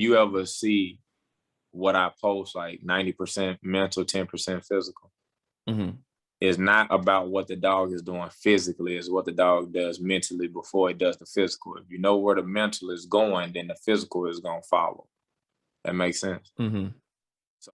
You ever see what I post, like 90% mental, 10% physical? Mm-hmm. It's not about what the dog is doing physically, it's what the dog does mentally before it does the physical. If you know where the mental is going, then the physical is going to follow. That makes sense? Mm-hmm. So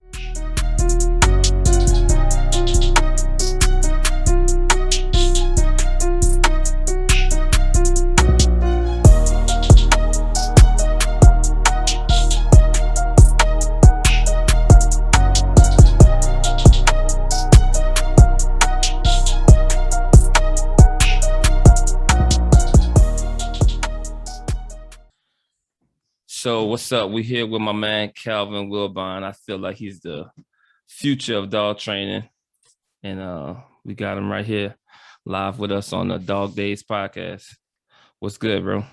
So what's up? We here with my man Calvin Wilbon. I feel like he's the future of dog training, and we got him right here live with us on the Dawg Dazed podcast. What's good, bro?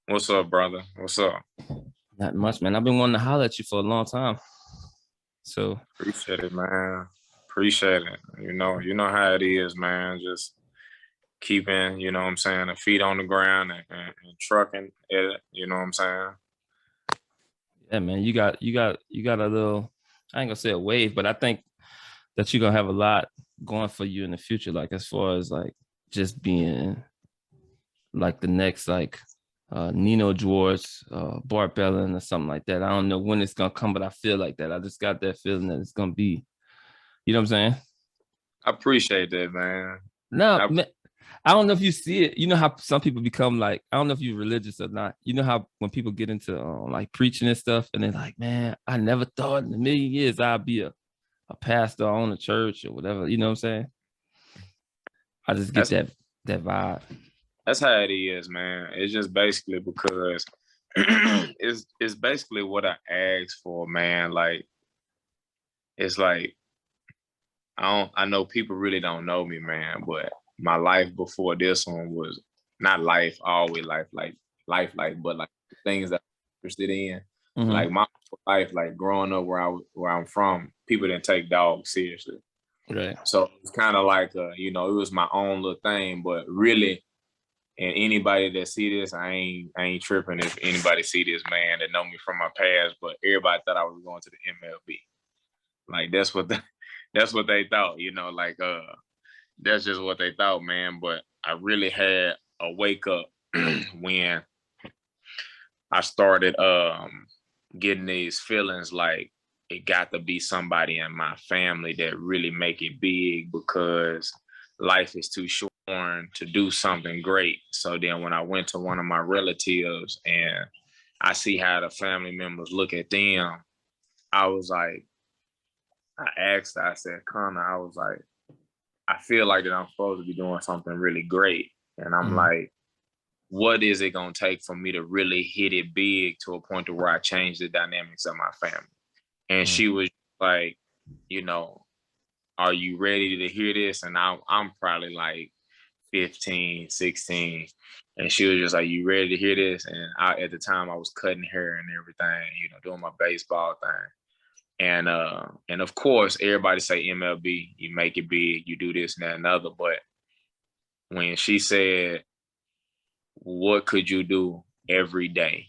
what's up, brother? What's up? Not much, man. I've been wanting to holler at you for a long time. So appreciate it, man. Appreciate it. You know how it is, man. Just keeping, you know what I'm saying, the feet on the ground and trucking it, you know what I'm saying? yeah, man, you got a little, I ain't gonna say a wave, but I think that you're gonna have a lot going for you in the future, like as far as like just being like the next like Nino George, Bart Bellin or something like that. I don't know when it's gonna come, but I feel like that. I just got that feeling that it's gonna be, you know what I'm saying? I appreciate that, man. No, man, I don't know if you see it. You know how some people become like, I don't know if you're religious or not. You know how when people get into like preaching and stuff, and they're like, man, I never thought in a million years I'd be a pastor on a church or whatever. You know what I'm saying? I just get that vibe. That's how it is, man. It's just basically because it's basically what I asked for, man. Like, it's like I know people really don't know me, man, but my life before this one was not life, always life, but like things that I'm interested in. Mm-hmm. Like my life, like growing up where I'm from, people didn't take dogs seriously. Right. So it's kind of like it was my own little thing, but really, and anybody that see this, I ain't tripping if anybody see this, man, that know me from my past, but everybody thought I was going to the MLB. Like that's what they thought, like that's just what they thought, man. But I really had a wake up when I started getting these feelings like it got to be somebody in my family that really make it big, because life is too short to do something great. So then when I went to one of my relatives and I see how the family members look at them, I was like, I asked her, I said, Connor, I was like, I feel like that I'm supposed to be doing something really great. And I'm like, what is it going to take for me to really hit it big to a point to where I change the dynamics of my family? And she was like, are you ready to hear this? And I'm probably like 15, 16. And she was just like, you ready to hear this? And at the time I was cutting hair and everything, doing my baseball thing. And of course, everybody say MLB, you make it big, you do this and that and other. But when she said, what could you do every day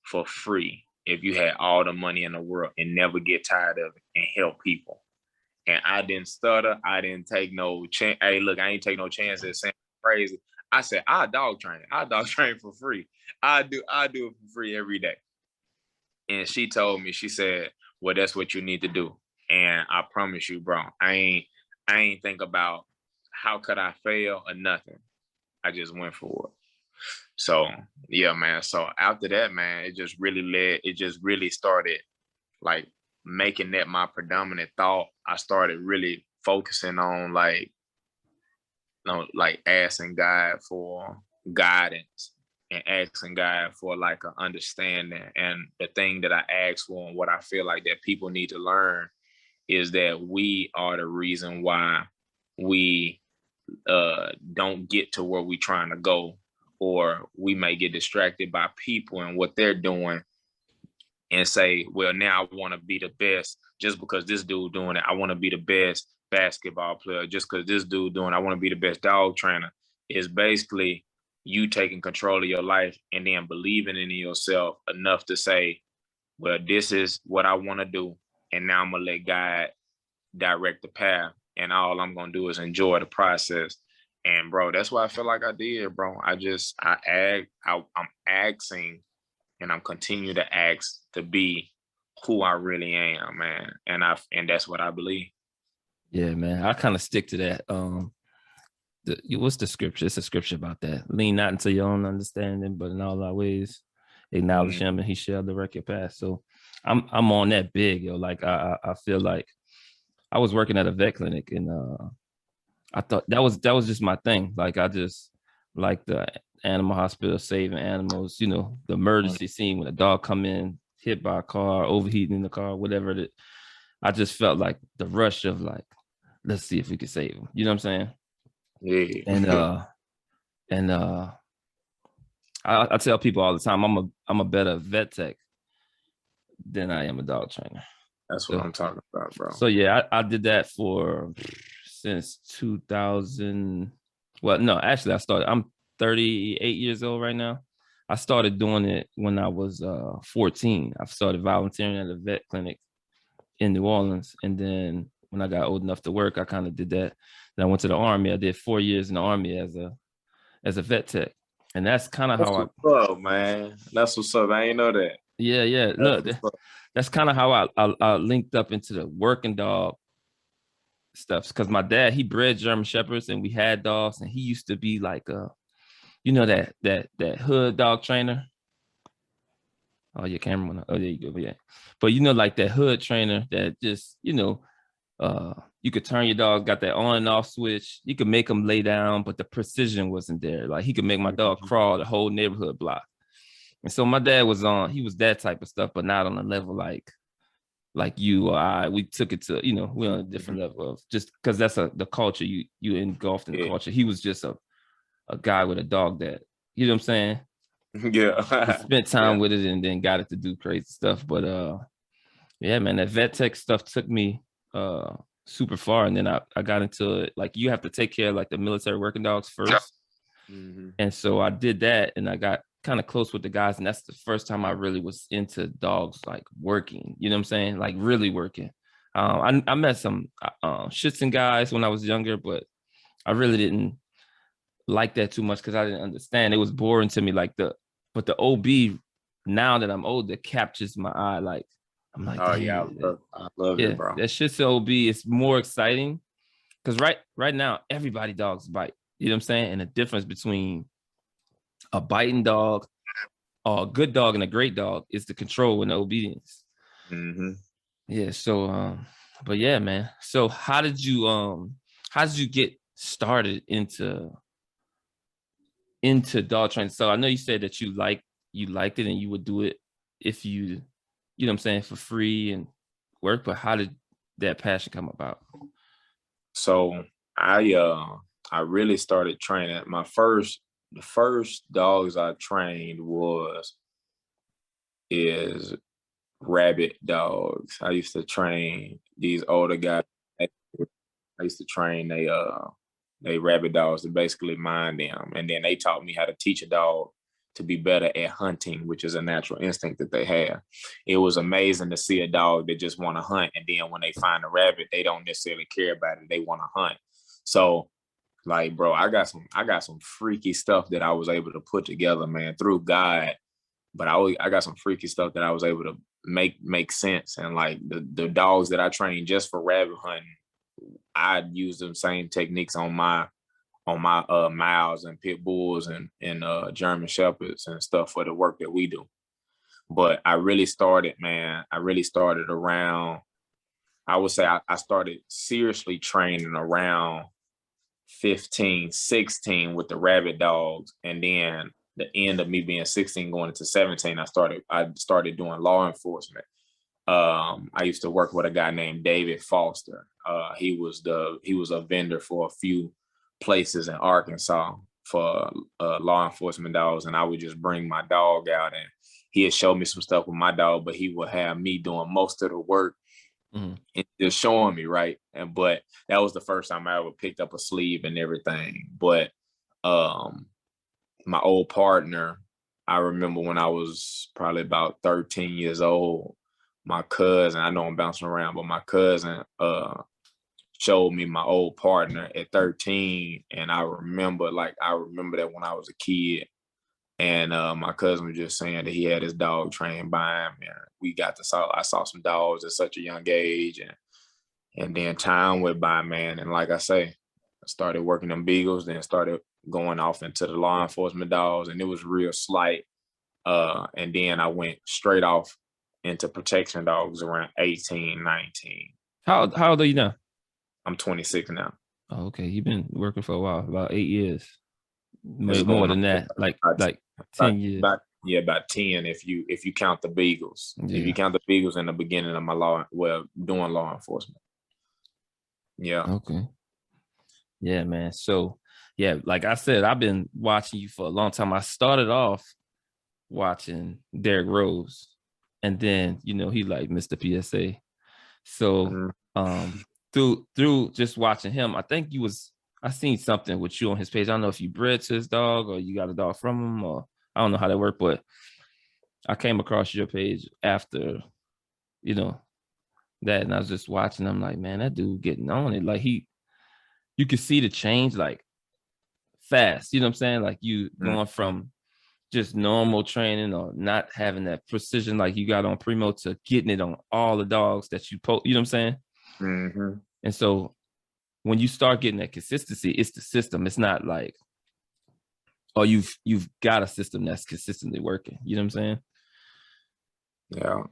for free if you had all the money in the world and never get tired of it and help people? And I didn't stutter. I didn't take no chance. Hey, look, I ain't take no chances saying crazy. I said, I dog train for free. I do it for free every day. And she told me, she said, well, that's what you need to do. And I promise you, bro, I ain't think about how could I fail or nothing. I just went for it. So yeah, man. So after that, man, it just really started like making that my predominant thought. I started really focusing on like asking God for guidance and asking God for like an understanding. And the thing that I asked for and what I feel like that people need to learn is that we are the reason why we don't get to where we're trying to go, or we may get distracted by people and what they're doing and say, well, now I want to be the best just because this dude doing it. I want to be the best basketball player just because this dude doing it. I want to be the best dog trainer. It's basically you taking control of your life and then believing in yourself enough to say, well, this is what I want to do. And now I'm going to let God direct the path. And all I'm going to do is enjoy the process. And bro, that's what I feel like I did, bro. I'm asking, and I'm continue to ask to be who I really am, man. And that's what I believe. Yeah, man. I kind of stick to that. What's the scripture? It's a scripture about that. Lean not into your own understanding, but in all our ways, acknowledge him, and he shall direct your path. So I'm on that big, yo. Like I feel like I was working at a vet clinic, and I thought that was just my thing. Like I just like the animal hospital, saving animals, you know, the emergency scene when a dog come in, hit by a car, overheating in the car, whatever it is. I just felt like the rush of like, let's see if we can save him. You know what I'm saying? Yeah. And I tell people all the time, I'm a better vet tech than I am a dog trainer. That's what I'm talking about, bro. So yeah, I did that since 2000. Well, no, actually, I'm 38 years old right now. I started doing it when I was 14. I started volunteering at a vet clinic in New Orleans, and then when I got old enough to work, I kind of did that. Then I went to the Army. I did 4 years in the Army as a vet tech, and that's kind of how what's up, man. That's what's up. I ain't know that. Yeah. Look, that's kind of how I linked up into the working dog stuff, because my dad, he bred German Shepherds, and we had dogs, and he used to be like that hood dog trainer. Oh, your camera went. Oh, there you go. Yeah, but like that hood trainer that just you could turn your dog, got that on and off switch. You could make them lay down, but the precision wasn't there. Like he could make my dog crawl the whole neighborhood block. And so my dad he was that type of stuff, but not on a level like you or I. We took it to, we're on a different level of, just because that's the culture you engulfed in the culture. He was just a guy with a dog that, you know what I'm saying? Yeah. Spent time with it and then got it to do crazy stuff. But yeah, man, that vet tech stuff took me super far. And then I got into it. Like, you have to take care of like the military working dogs first. And so I did that, and I got kind of close with the guys, and that's the first time I really was into dogs, like working, you know what I'm saying? Like really working. I met some Schützen guys when I was younger, but I really didn't like that too much because I didn't understand. It was boring to me. But the OB, now that I'm older, captures my eye. Like, I'm like, oh yeah, I love it, bro. That Schützen OB is more exciting because right now everybody dogs bite. You know what I'm saying? And the difference between a biting dog, or a good dog, and a great dog is the control and the obedience. Yeah. So, but yeah, man. So how did you get started into dog training? So I know you said that you liked it and you would do it if you know what I'm saying, for free and work, but how did that passion come about? So I really started training. The first dogs I trained is rabbit dogs. I used to train these older guys. I used to train they rabbit dogs to basically mind them. And then they taught me how to teach a dog to be better at hunting, which is a natural instinct that they have. It was amazing to see a dog that just want to hunt, and then when they find a rabbit, they don't necessarily care about it. They want to hunt. So, like, bro, I got some freaky stuff that I was able to put together, man, through God. But I got some freaky stuff that I was able to make sense. And like the dogs that I trained just for rabbit hunting, I'd use them same techniques on my Miles and pit bulls and German Shepherds and stuff for the work that we do. But I really started around, I would say I started seriously training around 15, 16 with the rabbit dogs. And then the end of me being 16 going into 17, I started doing law enforcement. I used to work with a guy named David Foster. He was a vendor for a few places in Arkansas for law enforcement dogs, and I would just bring my dog out, and he had showed me some stuff with my dog, but he would have me doing most of the work and just showing me, right? But that was the first time I ever picked up a sleeve and everything. But my old partner, I remember when I was probably about 13 years old, my cousin, I know I'm bouncing around, but my cousin showed me my old partner at 13. And I remember that when I was a kid. And my cousin was just saying that he had his dog trained by him. And I saw some dogs at such a young age. And then time went by, man. And like I say, I started working them beagles, then started going off into the law enforcement dogs, and it was real slight. And then I went straight off into protection dogs around 18, 19. How old are you now? I'm 26 now. Oh, okay. You've been working for a while, about 8 years. It's More going than on that, like 10 years. About 10 if you count the beagles. Yeah. If you count the beagles in the beginning of my doing law enforcement. Yeah. Okay. Yeah, man. So, yeah, like I said, I've been watching you for a long time. I started off watching Derrick Rose, and then he like Mr. PSA. So, through just watching him, I think I seen something with you on his page. I don't know if you bred to his dog or you got a dog from him, or I don't know how that worked, but I came across your page after, that, and I was just watching. I'm like, man, that dude getting on it. Like you could see the change like fast. You know what I'm saying? Like you going from just normal training or not having that precision like you got on Primo to getting it on all the dogs that you post. You know what I'm saying? Mm-hmm. And so when you start getting that consistency, it's the system. It's not like, oh, you've got a system that's consistently working. You know what I'm saying? Yeah.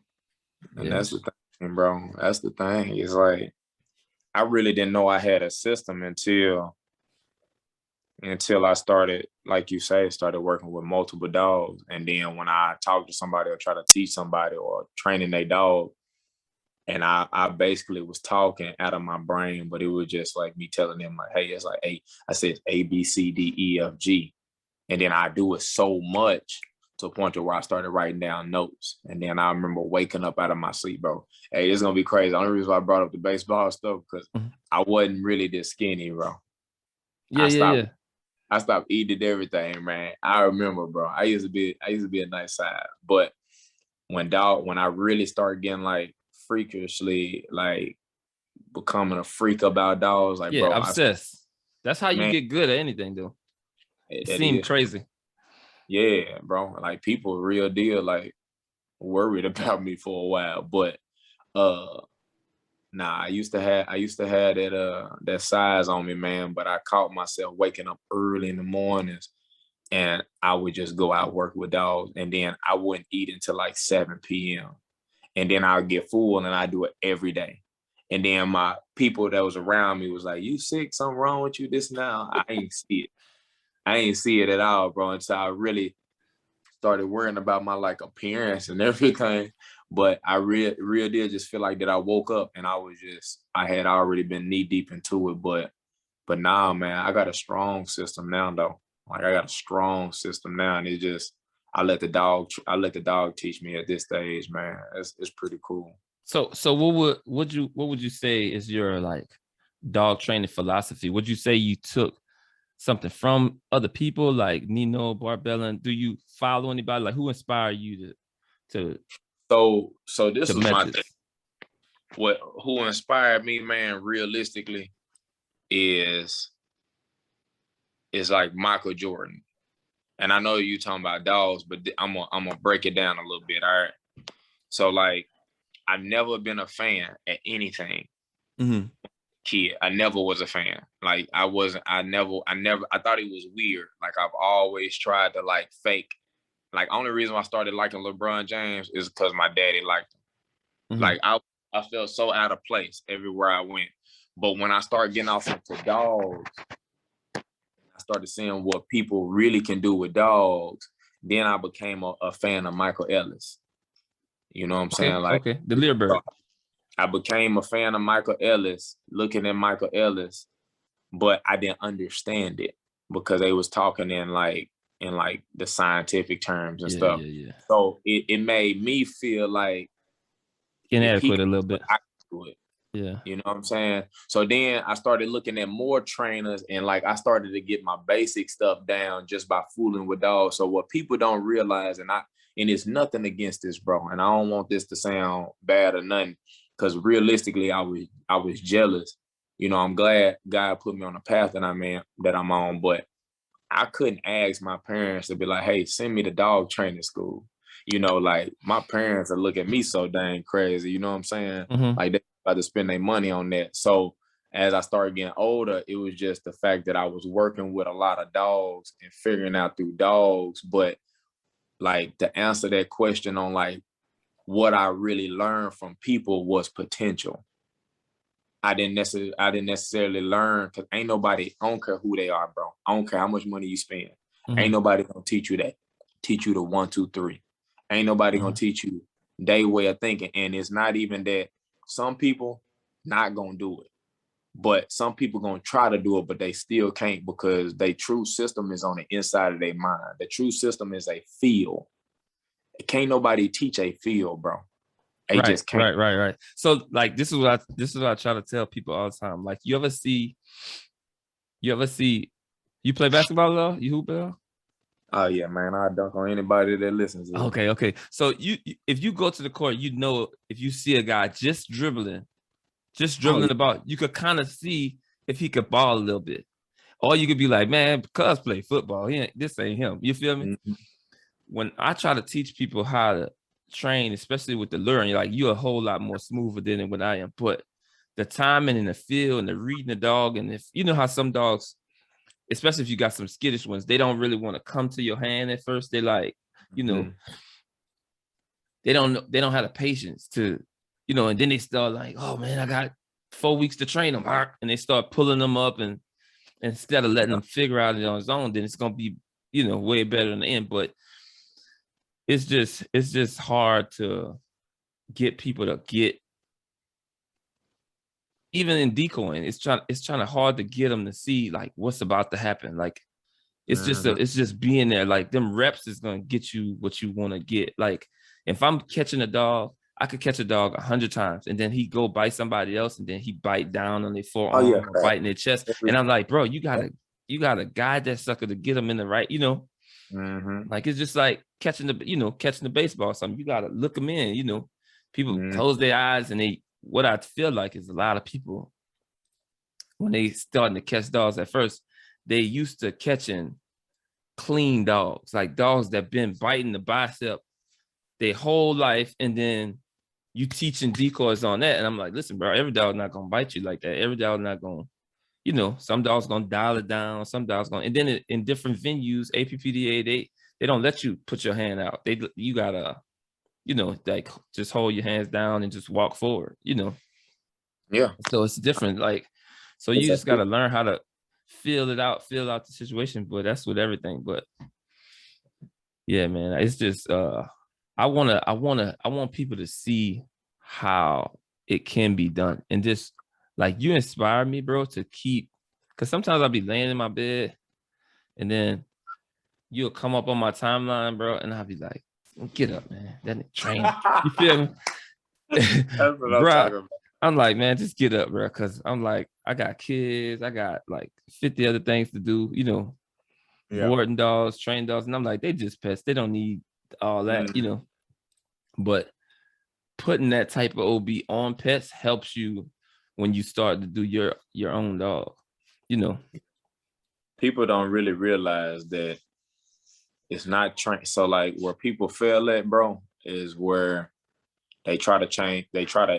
And that's the thing, bro. That's the thing. It's like I really didn't know I had a system until I started, like you say, started working with multiple dogs. And then when I talk to somebody or try to teach somebody or training their dog, and I basically was talking out of my brain, but it was just like me telling them like, hey, it's like I said A, B, C, D, E, F, G. And then I do it so much to a point to where I started writing down notes. And then I remember waking up out of my sleep, bro. Hey, it's gonna be crazy. The only reason why I brought up the baseball stuff, because I wasn't really this skinny, bro. I stopped eating everything, man. I remember, bro. I used to be a nice size. But when I really started getting like freakishly like becoming a freak about dogs, like bro, obsessed. That's how you get good at anything, though. It seemed crazy. Yeah, bro. Like people real deal like worried about me for a while. But nah, I used to have that size on me, man. But I caught myself waking up early in the mornings and I would just go out work with dogs, and then I wouldn't eat until like 7 p.m. And then I'll get full, and I do it every day. And then my people that was around me was like, "You sick? Something wrong with you?" This now I ain't see it. I ain't see it at all, bro. Until I really started worrying about my like appearance and everything. But I real did just feel like that I woke up and I had already been knee deep into it. But now, man, I got a strong system now, though. Like I got a strong system now, and it just I let the dog teach me at this stage, man. It's pretty cool. So what would you say is your like dog training philosophy? Would you say you took something from other people like Nino Barbella? Do you follow anybody? Like who inspired you to So this is my thing. Who inspired me, man, realistically, is like Michael Jordan. And I know you talking about dogs, but I'm gonna break it down a little bit. All right. So like I've never been a fan at anything. Kid. I never was a fan. Like I thought it was weird. Like I've always tried to like fake. Like only reason I started liking LeBron James is because my daddy liked him. Like I felt so out of place everywhere I went. But when I started getting off into dogs, I started seeing what people really can do with dogs. Then I became a fan of Michael Ellis. You know what I'm saying? Like the Learbird. I became a fan of Michael Ellis, looking at Michael Ellis, but I didn't understand it because they was talking in like the scientific terms and stuff. Yeah. So it made me feel like inadequate a little bit. I could do it. Yeah. You know what I'm saying? So then I started looking at more trainers, and like I started to get my basic stuff down just by fooling with dogs. So what people don't realize, and it's nothing against this, bro, and I don't want this to sound bad or nothing, because realistically I was jealous. You know, I'm glad God put me on the path that I'm on, but I couldn't ask my parents to be like, hey, send me to dog training school. You know, like my parents are look at me so dang crazy. You know what I'm saying? Mm-hmm. Like they about to spend their money on that. So as I started getting older, it was just the fact that I was working with a lot of dogs and figuring out through dogs. But like to answer that question on like what I really learned from people was potential. I didn't necessarily learn, because ain't nobody, I don't care who they are, bro. I don't care how much money you spend. Mm-hmm. Ain't nobody gonna teach you that. Teach you the 1, 2, 3. Ain't nobody gonna teach you their way of thinking. And it's not even that. Some people not gonna do it, but some people gonna try to do it, but they still can't, because their true system is on the inside of their mind. The true system is a feel. Can't nobody teach a feel, bro. They just can't. Right. So like this is what I try to tell people all the time. Like you ever see you play basketball at all? You hoop at all? Oh yeah, man. I dunk on anybody that listens to it. Okay. So if you go to the court, you know, if you see a guy just dribbling the ball, you could kind of see if he could ball a little bit. Or you could be like, man, cuz play football. This ain't him. You feel me? Mm-hmm. When I try to teach people how to train, especially with the luring, like you're a whole lot more smoother than what I am. But the timing in the field and the reading the dog, and if you know how some dogs, especially if you got some skittish ones, they don't really want to come to your hand at first. They like, you know, they don't have the patience to, you know, and then they start like, oh man, I got 4 weeks to train them, and they start pulling them up, and instead of letting them figure out it on his own, then it's gonna be, you know, way better in the end. But it's just hard to get people to get, even in decoying, it's trying to hard to get them to see like what's about to happen. Like it's just being there. Like them reps is gonna get you what you want to get. Like if I'm catching a dog, I could catch a dog 100 times, and then he go bite somebody else, and then he bite down on their forearm or bite in their chest, and I'm like, bro, you gotta guide that sucker to get him in the right, you know. Like it's just like catching the baseball or something. You gotta look them in, you know. People close their eyes, and what I feel like is a lot of people, when they starting to catch dogs at first, they used to catching clean dogs, like dogs that been biting the bicep their whole life, and then you teaching decoys on that. And I'm like, listen, bro, every dog's not gonna bite you like that. Every dog's not gonna, you know, some dogs gonna dial it down, some dogs gonna, and then in different venues, APPDA, they don't let you put your hand out. You gotta, you know, like just hold your hands down and just walk forward, you know. Yeah. So it's different. Like, so you just gotta learn how to feel out the situation. But that's with everything. But yeah, man, it's just I want people to see how it can be done. And just like you inspire me, bro, to keep, because sometimes I'll be laying in my bed and then you'll come up on my timeline, bro, and I'll be like, get up, man. That train. You feel me? That's what I'm bro, talking about. I'm like, man, just get up, bro. Because I'm like, I got kids. I got like 50 other things to do, you know, boarding dogs, train dogs. And I'm like, they just pets. They don't need all that, you know. But putting that type of OB on pets helps you when you start to do your own dog, you know. People don't really realize that it's not trained. So like where people fail at, bro, is where they try to change.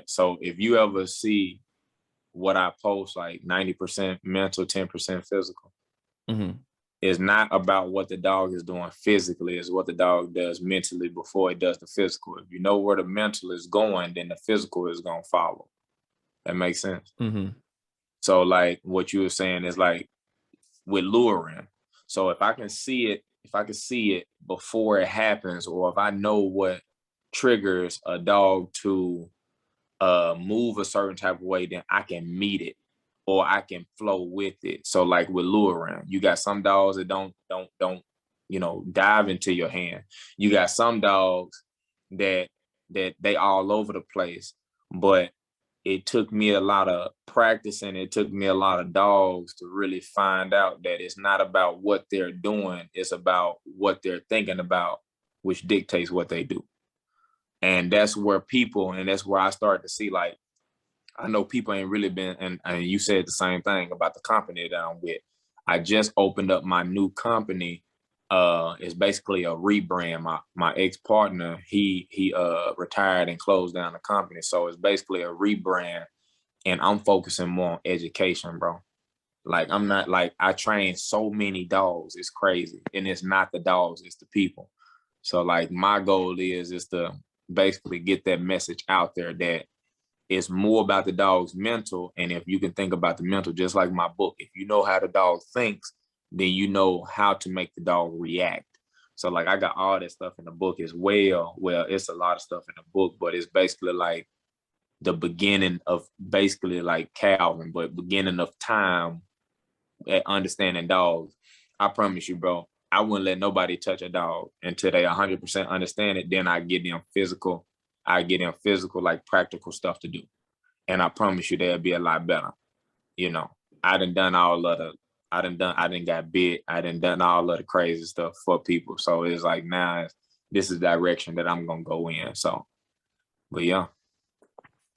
So if you ever see what I post, like 90% mental, 10% physical, it's not about what the dog is doing physically. It's what the dog does mentally before it does the physical. If you know where the mental is going, then the physical is going to follow. That makes sense. So like what you were saying is like with luring. So if I can see it before it happens, or if I know what triggers a dog to move a certain type of way, then I can meet it, or I can flow with it. So like with luring, you got some dogs that don't you know, dive into your hand. You got some dogs that they all over the place, but it took me a lot of practice and it took me a lot of dogs to really find out that it's not about what they're doing, it's about what they're thinking about, which dictates what they do. And that's where that's where I started to see, like, I know people ain't really been, and you said the same thing about the company that I'm with. I just opened up my new company. It's basically a rebrand. My ex-partner, he retired and closed down the company. So it's basically a rebrand, and I'm focusing more on education, bro. Like, I'm not, like, I train so many dogs, it's crazy. And it's not the dogs, it's the people. So like my goal is to basically get that message out there that it's more about the dog's mental. And if you can think about the mental, just like my book, if you know how the dog thinks, then you know how to make the dog react. So like I got all that stuff in the book as well. Well, it's a lot of stuff in the book, but it's basically like the beginning of basically like Calvin, but beginning of time at understanding dogs. I promise you, bro, I wouldn't let nobody touch a dog until they 100% understand it. Then I get them physical. Like practical stuff to do. And I promise you they'll be a lot better. You know, I done got bit. I done all of the crazy stuff for people. So it's like now this is the direction that I'm gonna go in. So, but yeah.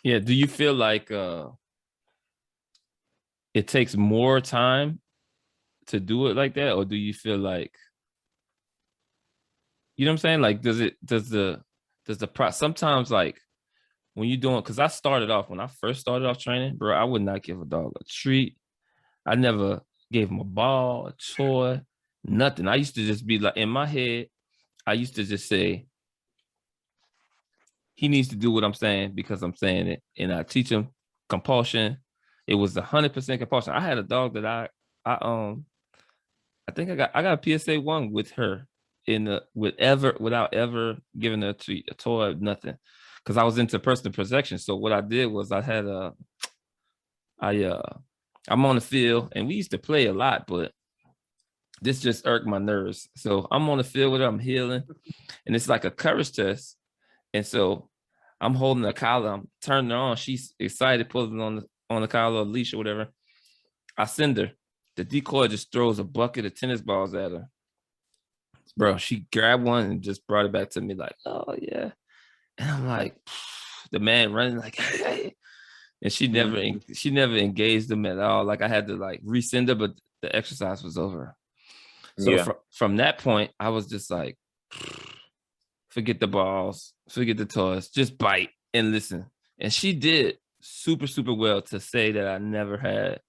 Yeah. Do you feel like it takes more time to do it like that? Or do you feel like, you know what I'm saying? Like, sometimes like when you're doing, because when I first started off training, bro, I would not give a dog a treat. I never gave him a ball, a toy, nothing. I used to just be like, in my head, I used to just say, he needs to do what I'm saying because I'm saying it. And I teach him compulsion. It was 100% compulsion. I had a dog that I think I got a PSA 1 with her without ever giving her a treat, a toy, nothing. Because I was into personal protection. So what I did was I'm on the field and we used to play a lot, but this just irked my nerves. So I'm on the field with her, I'm healing, and it's like a courage test. And so I'm holding the collar, I'm turning her on. She's excited, pulling on the collar or leash or whatever. I send her. The decoy just throws a bucket of tennis balls at her. Bro, she grabbed one and just brought it back to me like, oh yeah. And I'm like, the man running like, hey. And she never engaged them at all. Like I had to like resend her, but the exercise was over. So from that point, I was just like, forget the balls, forget the toys, just bite and listen. And she did super, super well to say that I never had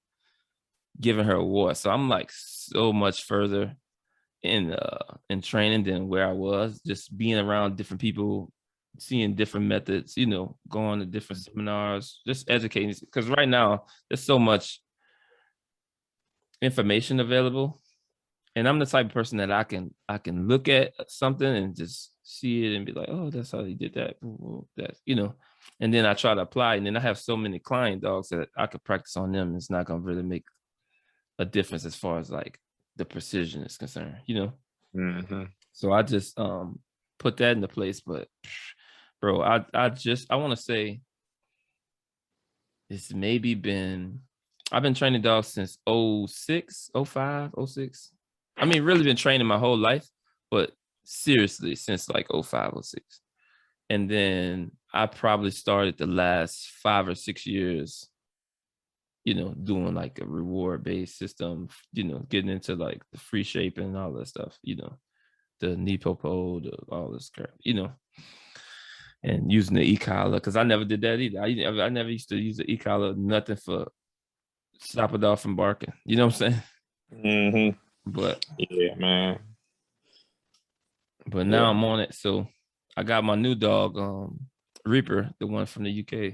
given her a award. So I'm like so much further in training than where I was, just being around different people, seeing different methods, you know, going to different seminars, just educating. Because right now there's so much information available, and I'm the type of person that I can look at something and just see it and be like, oh, that's how he did that. That's, you know, and then I try to apply. And then I have so many client dogs that I could practice on them. It's not gonna really make a difference as far as like the precision is concerned, you know. Mm-hmm. So I just put that into place. But bro, I want to say it's maybe I've been training dogs since 06, 05, 06. I mean, really been training my whole life, but seriously since like 05, 06. And then I probably started the last 5 or 6 years, you know, doing like a reward-based system, you know, getting into like the free shaping and all that stuff, you know, the knee popo, all this crap, you know, and using the e-collar, because I never did that either. I never used to use the e-collar, nothing for stop a dog from barking. You know what I'm saying? Mm-hmm. But yeah, man. But now I'm on it. So I got my new dog, Reaper, the one from the UK.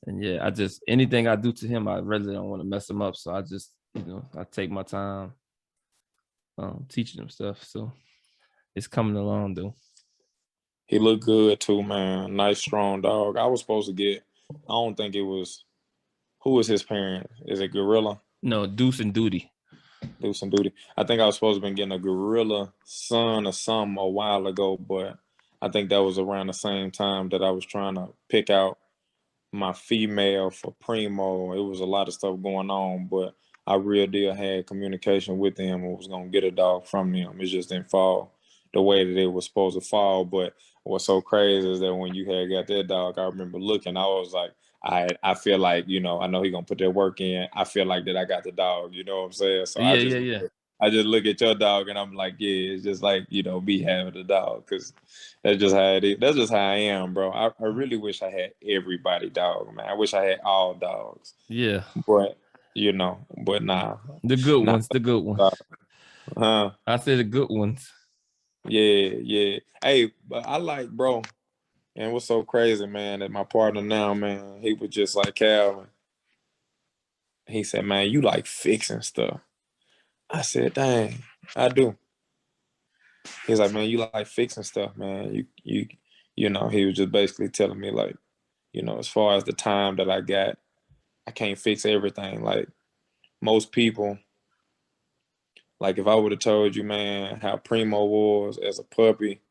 And yeah, anything I do to him, I really don't want to mess him up. So I just, you know, I take my time teaching him stuff. So it's coming along though. He looked good too, man. Nice, strong dog. I was supposed to get, I don't think it was, who was his parent? Is it Gorilla? No, Deuce and Duty. Deuce and Duty. I think I was supposed to be getting a Gorilla son or something a while ago, but I think that was around the same time that I was trying to pick out my female for Primo. It was a lot of stuff going on, but I real deal had communication with them and was gonna get a dog from them. It just didn't fall the way that it was supposed to fall. But what's so crazy is that when you had got that dog, I remember looking, I was like, I feel like, you know, I know he gonna put that work in. I feel like that I got the dog, you know what I'm saying? So Yeah, yeah, yeah. I just look at your dog and I'm like, yeah, it's just like, you know, me having a dog, because that's just how it is. That's just how I am, bro. I really wish I had everybody dog, man. I wish I had all dogs, Yeah. but you know, but nah, The good nah, ones, the good ones. huh? I said the good ones. Yeah, yeah. Hey, but I like, bro, and what's so crazy, man, that my partner now, man, he was just like Calvin. He said, man, you like fixing stuff. I said, dang, I do. He's like, man, you like fixing stuff, man. You know, he was just basically telling me like, you know, as far as the time that I got, I can't fix everything. Like most people, like if I would have told you, man, how Primo was as a puppy,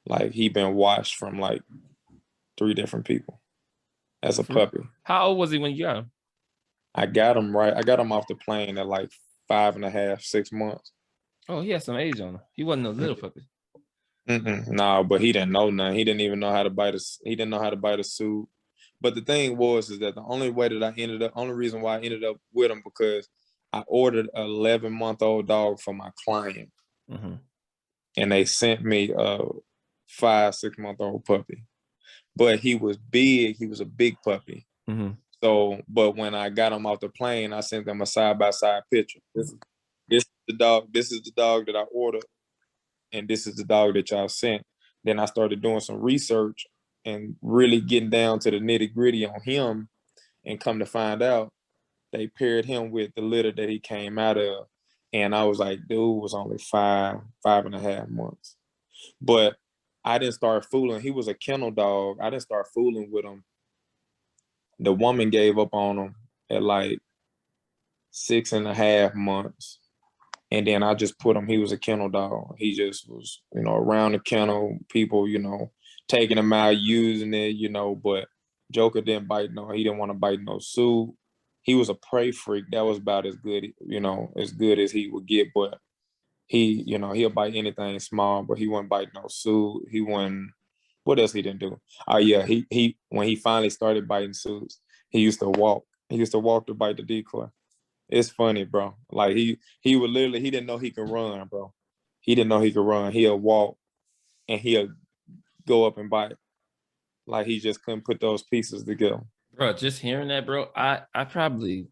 like he been watched from like 3 different people as a puppy. How old was he when you got him? I got him right. I got him off the plane at like 5.5, 6 months. Oh, he had some age on him. He wasn't no little puppy. No, but he didn't know nothing. He didn't even know how to bite a. He didn't know how to bite a suit. But the thing was, is that the only way that I ended up, only reason why I ended up with him, because I ordered an 11-month-old dog for my client, and they sent me a 5, 6-month-old puppy. But he was big. He was a big puppy. So, but when I got him off the plane, I sent them a side-by-side picture. This is the dog. This is the dog that I ordered, and this is the dog that y'all sent. Then I started doing some research and really getting down to the nitty-gritty on him, and come to find out, they paired him with the litter that he came out of. And I was like, dude was only 5.5 months. But I didn't start fooling. He was a kennel dog. I didn't start fooling with him. The woman gave up on him at like 6.5 months. And then I just put him, he was a kennel dog. He just was, you know, around the kennel, people, you know, taking him out, using it, you know, but Joker didn't bite no, he didn't want to bite no suit. He was a prey freak. That was about as good, you know, as good as he would get. But he, you know, he'll bite anything small, but he wouldn't bite no suit. He wouldn't, what else he didn't do? Oh yeah, he when he finally started biting suits, he used to walk. He used to walk to bite the decoy. It's funny, bro. Like he would literally, he didn't know he could run, bro. He didn't know he could run. He'll walk and he'll go up and bite. Like he just couldn't put those pieces together. Bro, just hearing that, bro, I probably,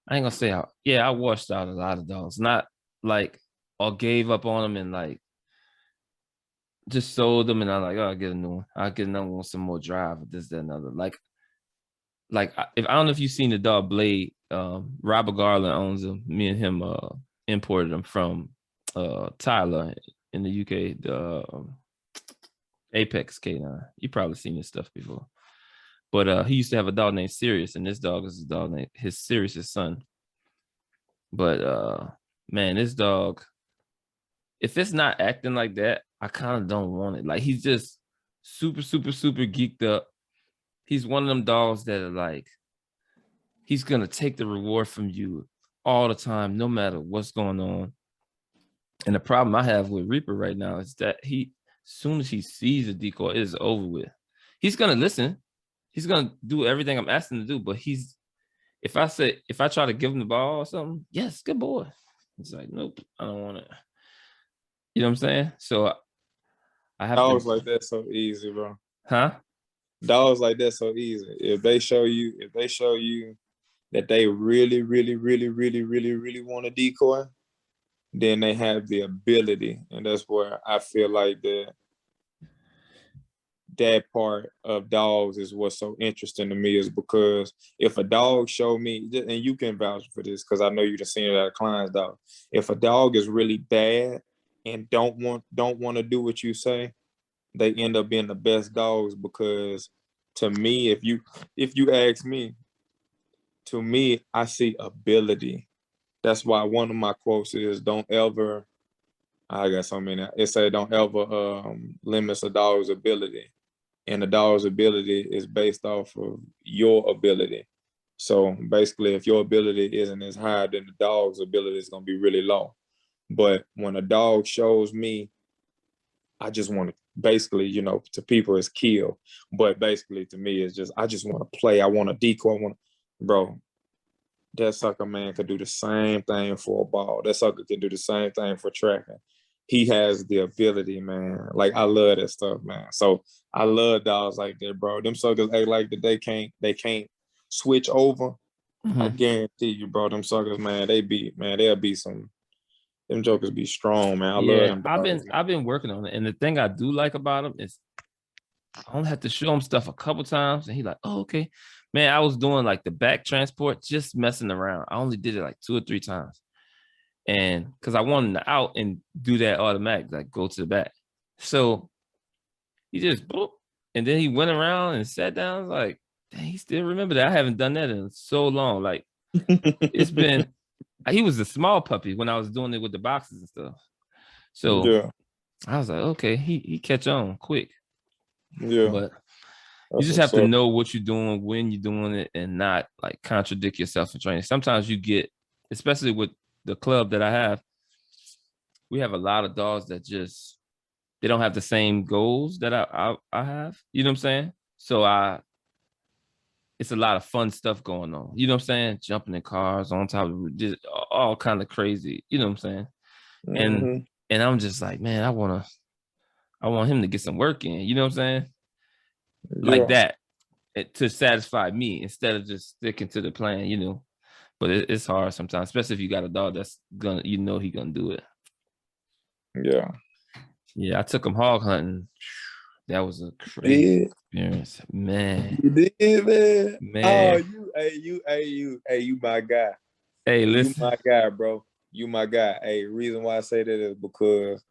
I ain't gonna say how, yeah, I washed out a lot of dogs. Not like, or gave up on them and like just sold them and I'm like, oh, I'll get a new one. I'll get another one with some more drive, this, that, and other. Like if I don't know if you've seen the dog Blade, Robert Garland owns him. Me and him imported him from Tyler in the UK, the Apex K9. You probably seen this stuff before. But he used to have a dog named Sirius, and this dog is his dog named his Sirius's son. But man, this dog, if it's not acting like that, I kind of don't want it. Like he's just super, super, super geeked up. He's one of them dogs that are like, he's gonna take the reward from you all the time, no matter what's going on. And the problem I have with Reaper right now is that as soon as he sees a decoy, it is over with. He's gonna listen. He's gonna do everything I'm asking him to do. But if I try to give him the ball or something, yes, good boy. It's like, nope, I don't want it. You know what I'm saying? So I have Dogs to. like that so easy, bro. Huh? Dogs like that so easy. If they show you that they really, really, really, really, really, really want a decoy, then they have the ability. And that's where I feel like that part of dogs is what's so interesting to me, is because if a dog show me, and you can vouch for this because I know you've seen it at a client's dog, if a dog is really bad and don't want to do what you say, they end up being the best dogs. Because to me, if you ask me, to me, I see ability. That's why one of my quotes is, don't ever, I got so many, it say, don't ever limit a dog's ability. and the dog's ability is based off of your ability. So basically, if your ability isn't as high, then the dog's ability is going to be really low. But when a dog shows me, I just want to basically, you know, to people it's kill. But basically to me, it's just, I just want to play. I want to decoy. Bro, that sucker man could do the same thing for a ball. That sucker can do the same thing for tracking. He has the ability, man. Like, I love that stuff, man. So I love dogs like that, bro. Them suckers act like that they can't switch over. I guarantee you, bro, them suckers, man, they'll be some, them jokers be strong, man. I love them dogs, I've been working on it. And the thing I do like about them is I only have to show him stuff a couple times and he's like, oh, okay. Man, I was doing like the back transport, just messing around. I only did it like 2 or 3 times. And because I wanted him to out and do that automatic, like go to the back. So he just boop, and then he went around and sat down. I was like, dang, he still remember that. I haven't done that in so long. Like, it's been, he was a small puppy when I was doing it with the boxes and stuff. So yeah. I was like, okay, he catch on quick. Yeah. But you just have to know what you're doing, when you're doing it, and not like contradict yourself in training. Sometimes you get, especially with the club that I have, we have a lot of dogs that just, they don't have the same goals that I have. You know what I'm saying? So it's a lot of fun stuff going on. You know what I'm saying? Jumping in cars on top of just all kind of crazy. You know what I'm saying? Mm-hmm. And I'm just like, man, I want him to get some work in. You know what I'm saying? Like that, to satisfy me instead of just sticking to the plan. You know, but it's hard sometimes, especially if you got a dog that's gonna, you know, he gonna do it. Yeah, I took him hog hunting. That was a crazy experience, man. You did, man. Oh, you my guy. Hey, listen, you my guy, bro. You my guy. Hey, reason why I say that is because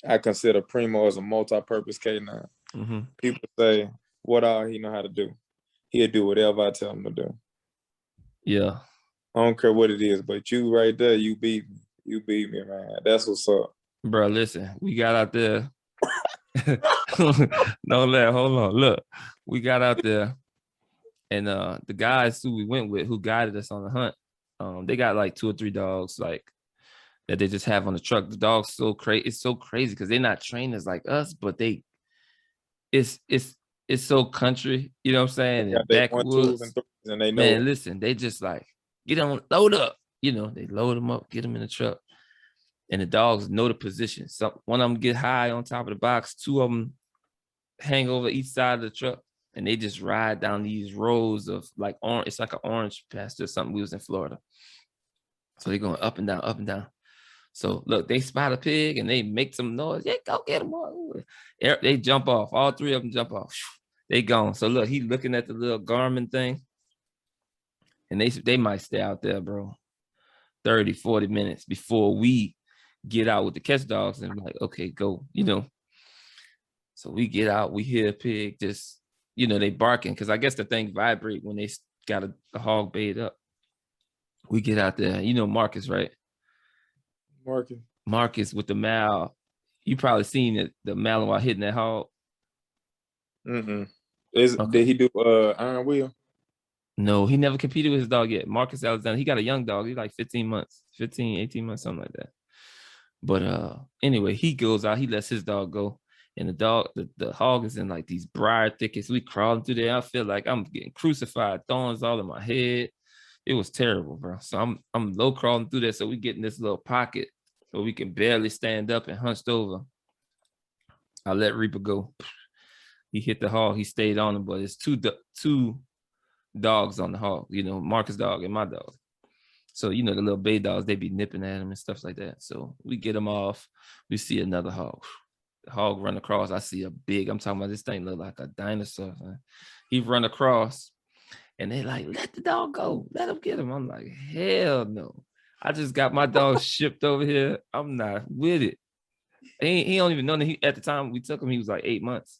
I consider Primo as a multi-purpose canine. Mm-hmm. People say, what all he know how to do? He'll do whatever I tell him to do. Yeah. I don't care what it is, but you right there, you beat me. You beat me, man. That's what's up. Bro, listen, we got out there. No, hold on. Look, we got out there, and the guys who we went with, who guided us on the hunt, they got like 2 or 3 dogs, like that they just have on the truck. The dogs so crazy. It's so crazy because they're not trainers like us, but it's so country. You know what I'm saying? And backwoods. And they know. Man, listen, they just like get on, load up. You know, they load them up, get them in the truck. And the dogs know the position. So one of them get high on top of the box, 2 of them hang over each side of the truck, and they just ride down these rows of like orange. It's like an orange pasture or something. We was in Florida. So they're going up and down, up and down. So look, they spot a pig and they make some noise. Yeah, go get them. They jump off. All 3 of them jump off. They gone. So look, he looking at the little Garmin thing. And they might stay out there, bro, 30, 40 minutes before we get out with the catch dogs. And I'm like, okay, go, you know. So we get out, we hear a pig just, you know, they barking, because I guess the thing vibrate when they got a hog bait up. We get out there, you know Marcus, right? Marcus with the mal. You probably seen it, the Malinois hitting that hog. Mm-hmm. Did he do Iron Will? No, he never competed with his dog yet. Marcus Alexander, he got a young dog. He's like 18 months, something like that. But anyway, he goes out, he lets his dog go. And the hog is in like these briar thickets. We crawling through there. I feel like I'm getting crucified, thorns all in my head. It was terrible, bro. So I'm low crawling through there. So we get in this little pocket where we can barely stand up and hunched over. I let Reaper go. He hit the hog. He stayed on him, but it's two dogs on the hog, you know, Marcus' dog and my dog. So, you know, the little bay dogs, they be nipping at him and stuff like that. So we get him off. We see another hog. The hog run across. I see I'm talking about, this thing look like a dinosaur. Man. He run across and they like, let the dog go. Let him get him. I'm like, hell no. I just got my dog shipped over here. I'm not with it. He don't even know that at the time we took him, he was like 8 months.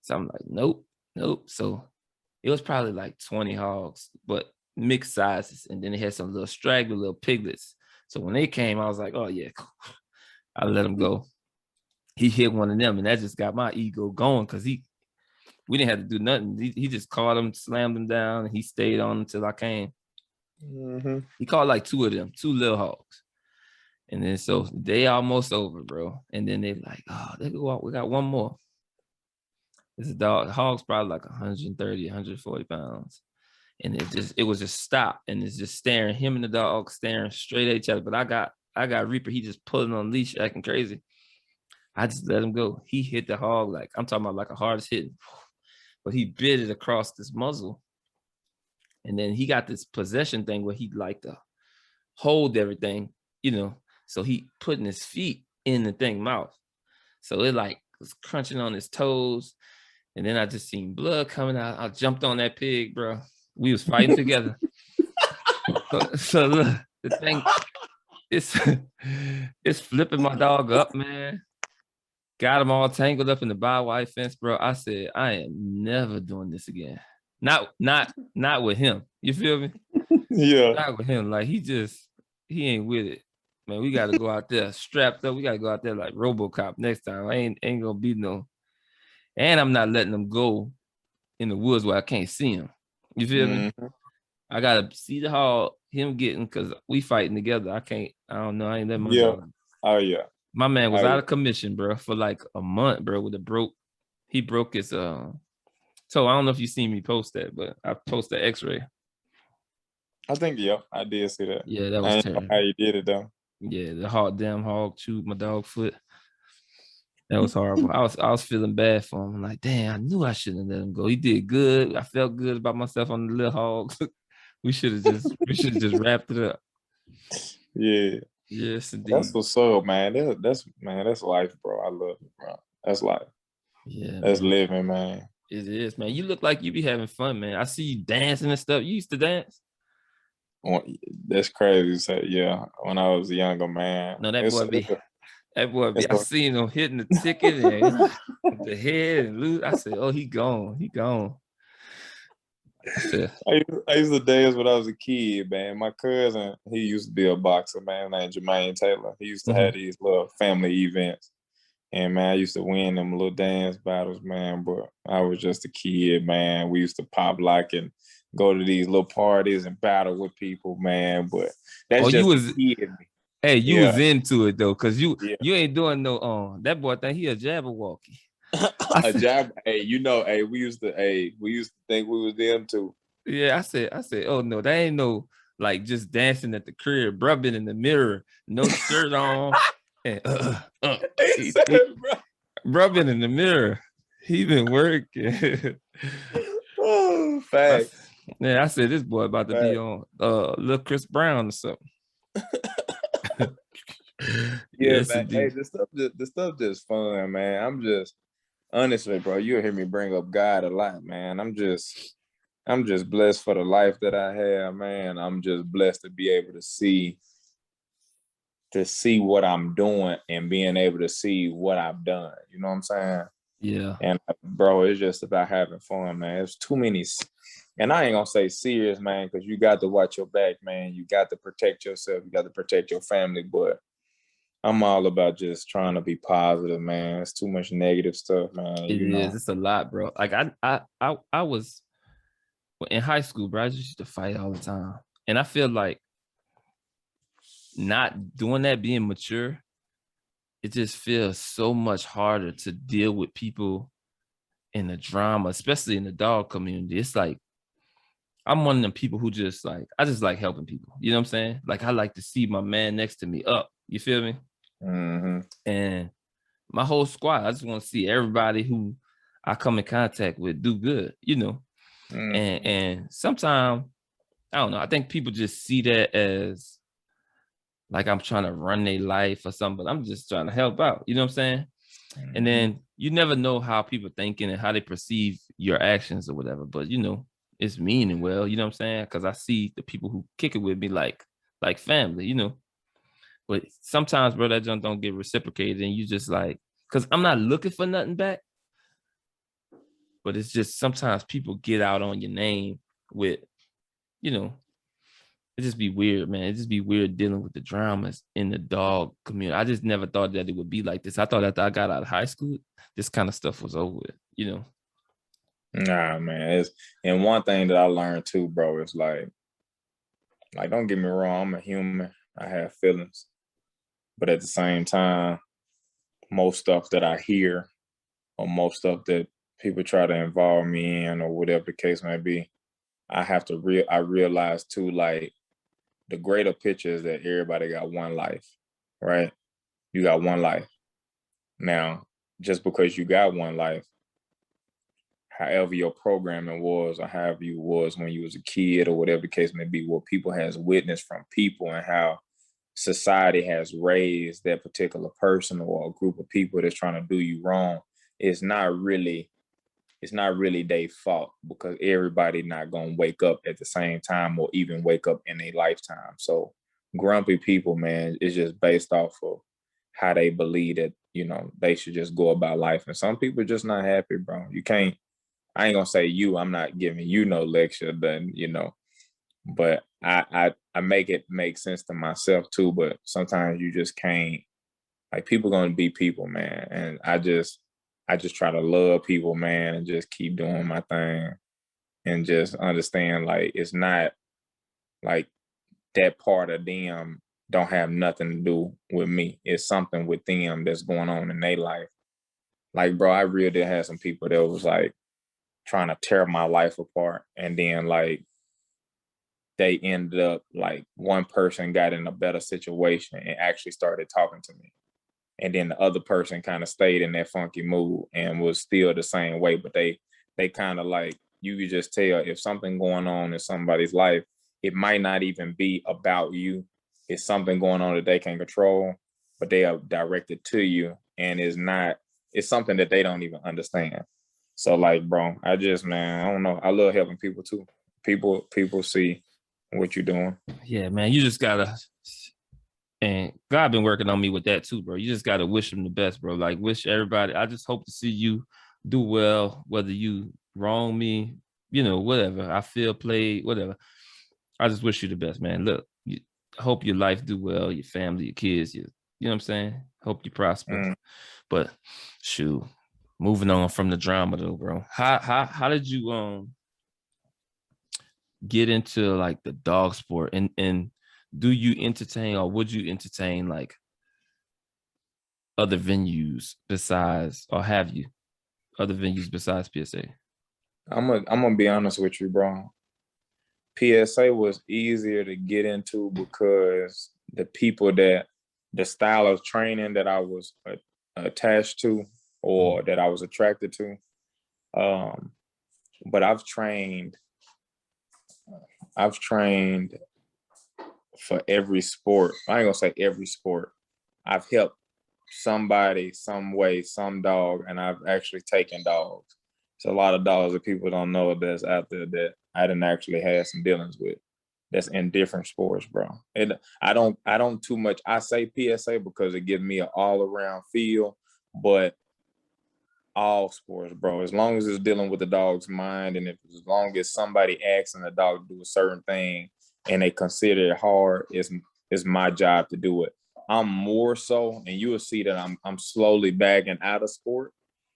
So I'm like, nope. So it was probably like 20 hogs, but mixed sizes. And then it had some little straggly little piglets. So when they came, I was like, oh yeah, I let them go. he hit one of them, and that just got my ego going because we didn't have to do nothing. He just caught him, slammed him down, and he stayed on until I came. Mm-hmm. He caught like two of them, two little hogs. And then so they almost over, bro. And then they like, oh, they go out. We got one more. This dog, hog's probably like 130, 140 pounds. And it was just stop. And it's just staring, him and the dog staring straight at each other. But I got Reaper, he just pulling on leash, acting crazy. I just let him go. He hit the hog like, I'm talking about like a hardest hit. But he bit it across this muzzle. And then he got this possession thing where he like to hold everything, you know. So he putting his feet in the thing mouth. So it like was crunching on his toes. And then I just seen blood coming out. I jumped on that pig, bro. We was fighting together. So look, the thing, it's flipping my dog up, man. Got him all tangled up in the barbed wire fence, bro. I said, I am never doing this again. Not with him. You feel me? Yeah. Not with him. Like he ain't with it. Man, we gotta go out there strapped up. We gotta go out there like RoboCop next time. I ain't gonna be no. And I'm not letting them go in the woods where I can't see him. You feel me? I gotta see the hog, him getting, because we fighting together. I don't know. I ain't letting my dog. Oh yeah. My man was out of commission, bro, for like a month, bro. He broke his so I don't know if you seen me post that, but I posted the X-ray. I think I did see that. Yeah, that was terrible. How you did it though? Yeah, the damn hog chewed my dog foot. That was horrible. I was feeling bad for him. I'm like, damn, I knew I shouldn't have let him go. He did good. I felt good about myself on the little hog. we should have just wrapped it up. Yeah. Yes, indeed. That's what's up, man. That's life, bro. I love it, bro. That's life. Yeah, that's man. Living, man. It is, man. You look like you be having fun, man. I see you dancing and stuff. You used to dance? That's crazy. So yeah, when I was a younger man. No, that boy be. I seen him hitting the ticket and the head and lose. I said, "Oh, he gone. He gone." I used to dance when I was a kid, man. My cousin, he used to be a boxer, man, named Jermaine Taylor. He used to have these little family events. And, man, I used to win them little dance battles, man. But I was just a kid, man. We used to pop lock and go to these little parties and battle with people, man. But that's just a kid in me. Hey, you was into it, though, because you ain't doing no, that boy think he a Jabberwocky. A job, hey, we used to think we was them too. Yeah, I said, oh no, that ain't no like just dancing at the crib, rubbing in the mirror, no shirt on, and rubbing in the mirror. He been working. Oh, facts. I said this boy about to be on little Chris Brown or something. Yes, man. Hey, the stuff just fun, man. I'm just honestly, bro, you'll hear me bring up God a lot, man. I'm just blessed for the life that I have, man. I'm just blessed to be able to see what I'm doing and being able to see what I've done. You know what I'm saying? Yeah. And bro, it's just about having fun, man. There's too many, and I ain't gonna say serious, man, because you got to watch your back, man. You got to protect yourself. You got to protect your family, but I'm all about just trying to be positive, man. It's too much negative stuff, man. It is. It's a lot, bro. Like I was in high school, bro. I just used to fight all the time, and I feel like not doing that, being mature, it just feels so much harder to deal with people in the drama, especially in the dog community. It's like I'm one of them people who just like, I just like helping people. You know what I'm saying? Like I like to see my man next to me up. You feel me? Mm-hmm. And my whole squad, I just want to see everybody who I come in contact with do good, you know. Mm-hmm. And sometimes, I don't know, I think people just see that as like I'm trying to run their life or something, but I'm just trying to help out. You know what I'm saying? Mm-hmm. And then you never know how people thinking and how they perceive your actions or whatever. But, you know, it's meaning well, you know what I'm saying? Because I see the people who kick it with me like family, you know. But sometimes, bro, that junk don't get reciprocated, and you just like, because I'm not looking for nothing back. But it's just sometimes people get out on your name with, you know, it just be weird, man. It just be weird dealing with the dramas in the dog community. I just never thought that it would be like this. I thought after I got out of high school, this kind of stuff was over with, you know. Nah, man. And one thing that I learned too, bro, is like don't get me wrong, I'm a human. I have feelings. But at the same time, most stuff that I hear or most stuff that people try to involve me in or whatever the case may be, I realize too, like the greater picture is that everybody got one life, right? You got one life. Now, just because you got one life, however your programming was or however you was when you was a kid or whatever the case may be, what people has witnessed from people and how society has raised that particular person or a group of people that's trying to do you wrong, it's not really their fault, because everybody not gonna wake up at the same time or even wake up in a lifetime. So grumpy people, man, is just based off of how they believe that, they should just go about life. And some people are just not happy, bro. I ain't gonna say I'm not giving you no lecture, then, but I make it make sense to myself too. But sometimes you just can't, like, people gonna be people, man. And I just try to love people, man, and just keep doing my thing and just understand, like, it's not like that part of them don't have nothing to do with me. It's something with them that's going on in their life. Like, bro, I really did have some people that was like trying to tear my life apart. And then like they ended up, like, one person got in a better situation and actually started talking to me. And then the other person kind of stayed in that funky mood and was still the same way. But they kind of, like, you could just tell if something going on in somebody's life, it might not even be about you. It's something going on that they can control, but they are directed to you. And it's something that they don't even understand. So, like, bro, I don't know. I love helping people too. People see what you're doing. Yeah, man, you just gotta, and God been working on me with that too, bro. You just gotta wish them the best, bro. Like, wish everybody. I just hope to see you do well, whether you wrong me, whatever. I feel played, whatever. I just wish you the best, man. Look, hope your life do well, your family, your kids, you know what I'm saying? Hope you prosper. But shoot, moving on from the drama though, bro. How did you get into like the dog sport, and do you entertain, or would you entertain like other venues besides, or have you other venues besides PSA? I'm gonna be honest with you, bro. PSA was easier to get into because the style of training that I was attached to or that I was attracted to. But I've trained for every sport. I ain't gonna say every sport. I've helped somebody, some way, some dog, and I've actually taken dogs. It's a lot of dogs that people don't know that's out there that I didn't actually have some dealings with. That's in different sports, bro. And I don't too much. I say PSA because it gives me an all around feel, but all sports, bro. As long as it's dealing with the dog's mind, and as long as somebody asking the dog to do a certain thing and they consider it hard, it's my job to do it. I'm more so, and you will see that I'm slowly bagging out of sport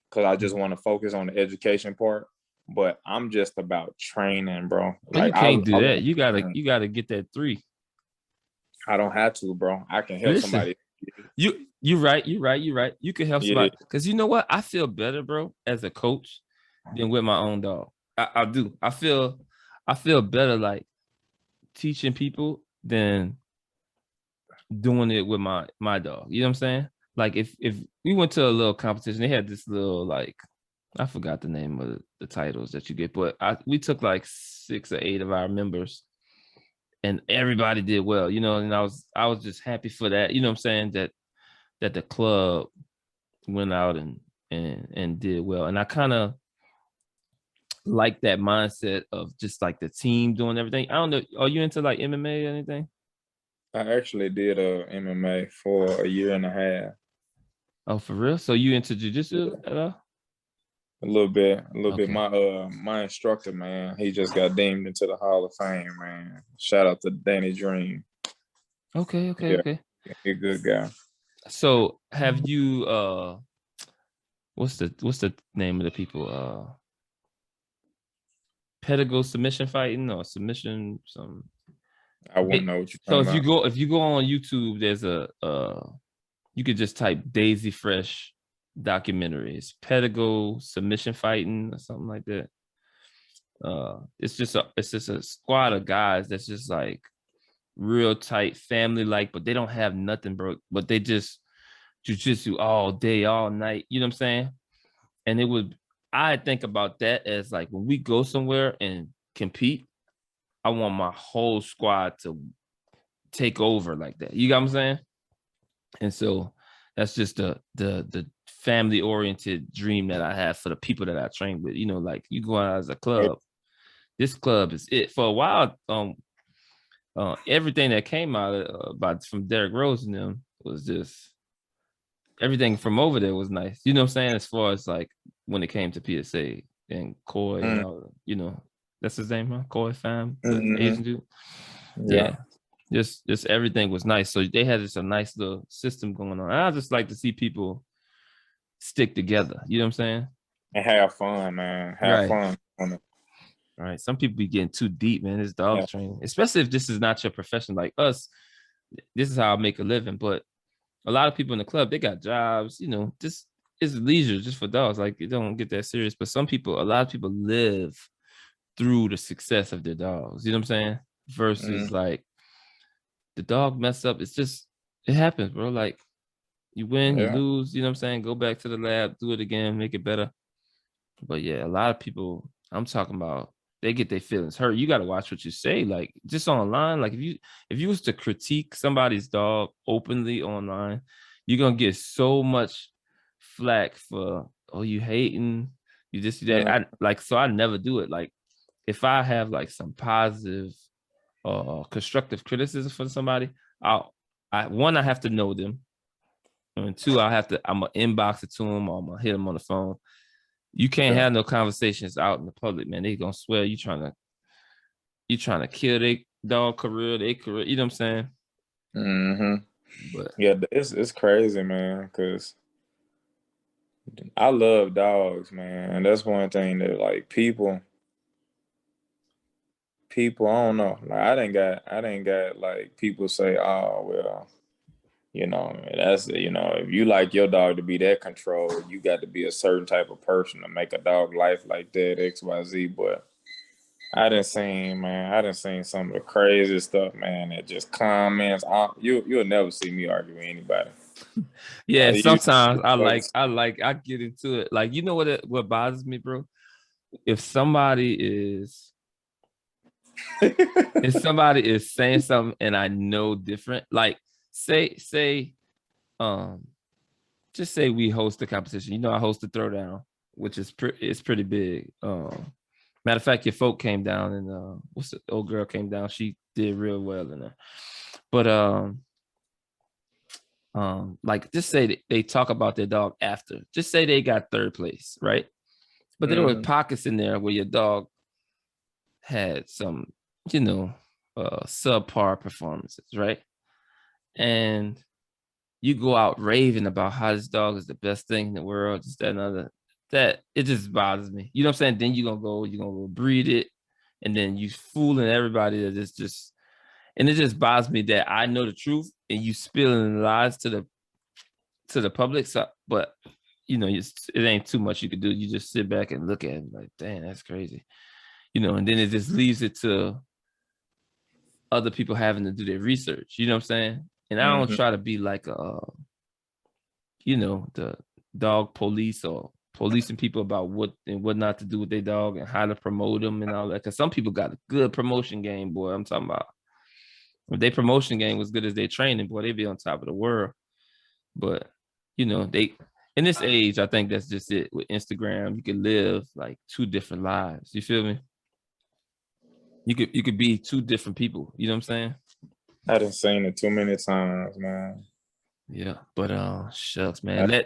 because I just want to focus on the education part. But I'm just about training, bro. Like, you can't do that. You gotta get that 3. I don't have to, bro. I can help somebody. You're right. You can help somebody, because you know what? I feel better, bro, as a coach than with my own dog. I do. I feel better like teaching people than doing it with my dog. You know what I'm saying? Like, if we went to a little competition, they had this little, like, I forgot the name of the titles that you get, but we took like 6 or 8 of our members, and everybody did well, and I was just happy for that. You know what I'm saying? That the club went out and did well. And I kind of like that mindset of just like the team doing everything. I don't know. Are you into like MMA or anything? I actually did MMA for a year and a half. Oh, for real? So you into jiu-jitsu at all? A little bit. Okay. My instructor, man, he just got deemed into the Hall of Fame, man. Shout out to Danny Dream. Okay. Yeah, he a good guy. So have you what's the name of the people? Pedigo submission fighting or submission some I wouldn't know what you're so talking about. if you go on YouTube, there's a you could just type Daisy Fresh documentaries, Pedigo submission fighting or something like that. It's just a squad of guys that's just like real tight, family like, but they don't have nothing, bro. But they just jiu-jitsu all day, all night. You know what I'm saying? And I think about that as like when we go somewhere and compete, I want my whole squad to take over like that. You got what I'm saying? And so that's just the family oriented dream that I have for the people that I train with. You know, like you go out as a club. This club is it. For a while, everything that came out from Derrick Rose and them was just everything from over there was nice. You know what I'm saying? As far as like when it came to PSA and Coy and all, you know, that's his name, huh? Coy fam, the Asian dude. Yeah. Just everything was nice. So they had just a nice little system going on. And I just like to see people stick together. You know what I'm saying? And have fun, man. Have fun on it. All right. Some people be getting too deep, man. It's dog training, especially if this is not your profession like us. This is how I make a living. But a lot of people in the club, they got jobs, you know, this is leisure just for dogs. Like, it don't get that serious. But a lot of people live through the success of their dogs. You know what I'm saying? Versus like the dog mess up. It's just, it happens, bro. Like, you win, you lose, you know what I'm saying? Go back to the lab, do it again, make it better. But yeah, a lot of people, I'm talking about, they get their feelings hurt. You got to watch what you say. Like, just online, like if you was to critique somebody's dog openly online, you're gonna get so much flack for, oh, you hating, you just that. I never do it. Like, if I have like some positive constructive criticism for somebody, I have to know them. And two, I'm gonna inbox it to them, or I'm gonna hit them on the phone. You can't have no conversations out in the public, man. They gonna swear you trying to kill their dog career, their career. You know what I'm saying? But yeah, it's crazy, man. Because I love dogs, man. And that's one thing that like people. I don't know. Like I didn't got like people say, oh well, you know, that's you know, if you like your dog to be that controlled, you got to be a certain type of person to make a dog life like that, XYZ. But I done seen some of the crazy stuff, man. That just comments. You'll never see me argue with anybody. Yeah, sometimes I get into it. Like, you know what bothers me, bro? If somebody is saying something and I know different, like say just say we host a competition. You know, I host a throwdown, which is pretty big. Matter of fact, your folk came down and what's the old girl came down? She did real well in there. But like just say they talk about their dog after. Just say they got third place, right? But there were pockets in there where your dog had some, you know, subpar performances, right? And you go out raving about how this dog is the best thing in the world, just that and other. That it just bothers me. You know what I'm saying? Then you're gonna go breed it, and then you fooling everybody that is just, and it just bothers me that I know the truth and you spilling lies to the public. So, but you know, it ain't too much you could do. You just sit back and look at it like, dang, that's crazy. You know, and then it just leaves it to other people having to do their research. You know what I'm saying? And I don't try to be like you know, the dog police or policing people about what and what not to do with their dog and how to promote them and all that. Because some people got a good promotion game, boy. I'm talking about if their promotion game was good as their training, boy, they'd be on top of the world. But you know, they in this age, I think that's just it. With Instagram, you can live like two different lives. You feel me? You could be two different people. You know what I'm saying? I done seen it too many times, man. Yeah, but shucks, man.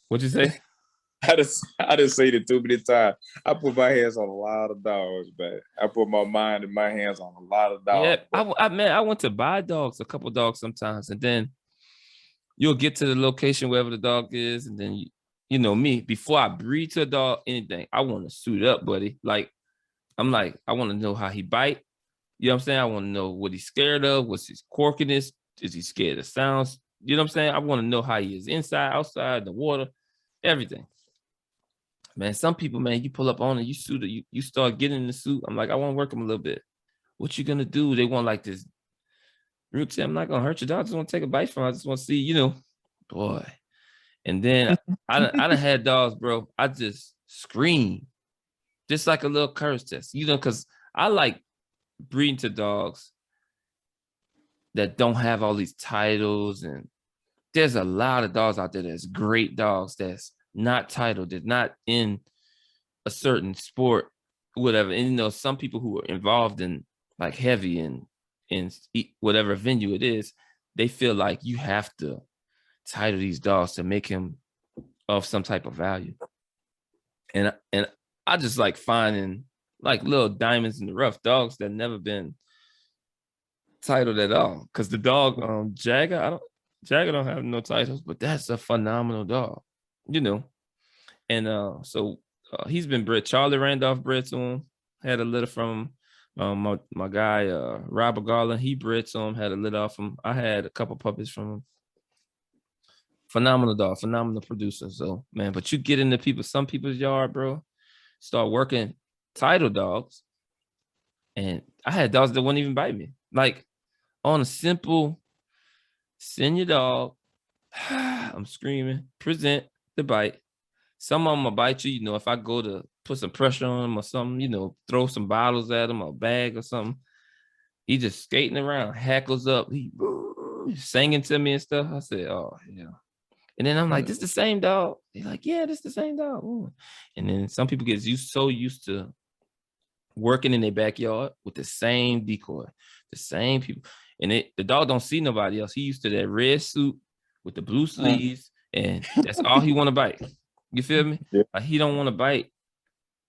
What'd you say? I just seen it too many times. I put my hands on a lot of dogs, man. I put my mind and my hands on a lot of Yeah, dogs. But I went to buy dogs, a couple dogs sometimes, and then you'll get to the location wherever the dog is, and then you know me, before I breed to a dog, anything, I want to suit up, buddy. Like, I'm like, I want to know how he bite. You know what I'm saying? I want to know what he's scared of, what's his quirkiness, is he scared of sounds? You know what I'm saying? I want to know how he is inside, outside, the water, everything. Man, some people, man, you pull up on it, you suit it, you start getting in the suit. I'm like, I want to work him a little bit. What you gonna do? They want like this. Root, I'm not gonna hurt your dog. I just want to take a bite from him. I just want to see, you know, boy. And then I done had dogs, bro. I just scream, just like a little curse test, you know, because I like breeding to dogs that don't have all these titles. And there's a lot of dogs out there that's great dogs that's not titled, that's not in a certain sport, whatever. And you know, some people who are involved in like heavy and in whatever venue it is, they feel like you have to title these dogs to make him of some type of value. And I just like finding like little diamonds in the rough, dogs that never been titled at all. Because the dog, Jagger don't have no titles, but that's a phenomenal dog, you know. And so he's been bred. Charlie Randolph bred to him, had a litter from him. My guy Robert Garland, he bred to him, had a litter off him. I had a couple puppies from him. Phenomenal dog, phenomenal producer. So man, but you get into some people's yard, bro, start working title dogs, and I had dogs that wouldn't even bite me. Like on a simple, send your dog. I'm screaming, present the bite. Some of them will bite you, you know, if I go to put some pressure on him or something, you know, throw some bottles at him or a bag or something. He just skating around, hackles up, he singing to me and stuff. I said, oh, yeah. And then I'm like, this is the same dog. They're like, yeah, this is the same dog. Ooh. And then some people get so used to working in their backyard with the same decoy, the same people. And the dog don't see nobody else. He used to that red suit with the blue sleeves, and that's all he want to bite. You feel me? Yeah. Like he don't want to bite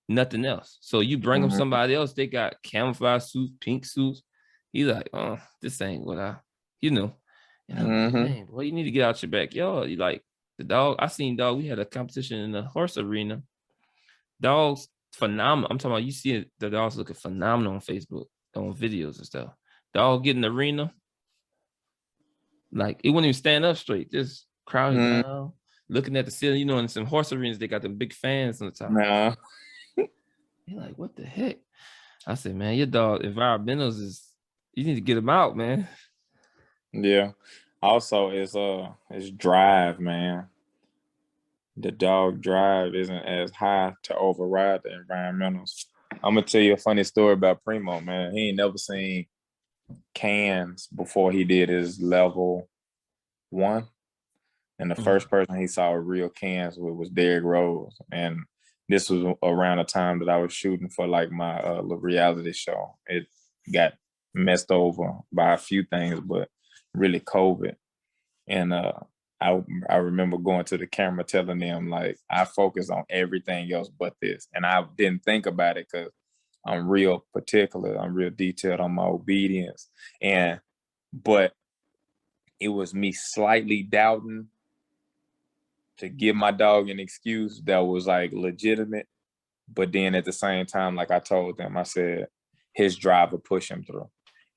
nothing else. So you bring him somebody else, they got camouflage suits, pink suits. He's like, oh, this ain't what I, you know. And I'm like, man, well, you need to get out your backyard. You like the dog. I seen dog. We had a competition in the horse arena. Dogs, phenomenal. I'm talking about, you see the dogs looking phenomenal on Facebook, on videos and stuff. Dog get in the arena, like it wouldn't even stand up straight, just crouching down, looking at the ceiling. You know, in some horse arenas, they got them big fans on the top. Nah. You're like, what the heck? I said, man, your dog environmentals you need to get them out, man. Yeah. Also, it's drive, man. The dog drive isn't as high to override the environmentals. I'm gonna tell you a funny story about Primo, man. He ain't never seen cans before he did his level 1. And the first person he saw real cans with was Derrick Rose. And this was around the time that I was shooting for like my little reality show. It got messed over by a few things, but really COVID. And I remember going to the camera telling them, like, I focus on everything else but this. And I didn't think about it because I'm real particular. I'm real detailed on my obedience. But it was me slightly doubting to give my dog an excuse that was like legitimate. But then at the same time, like I told them, I said, his drive will push him through.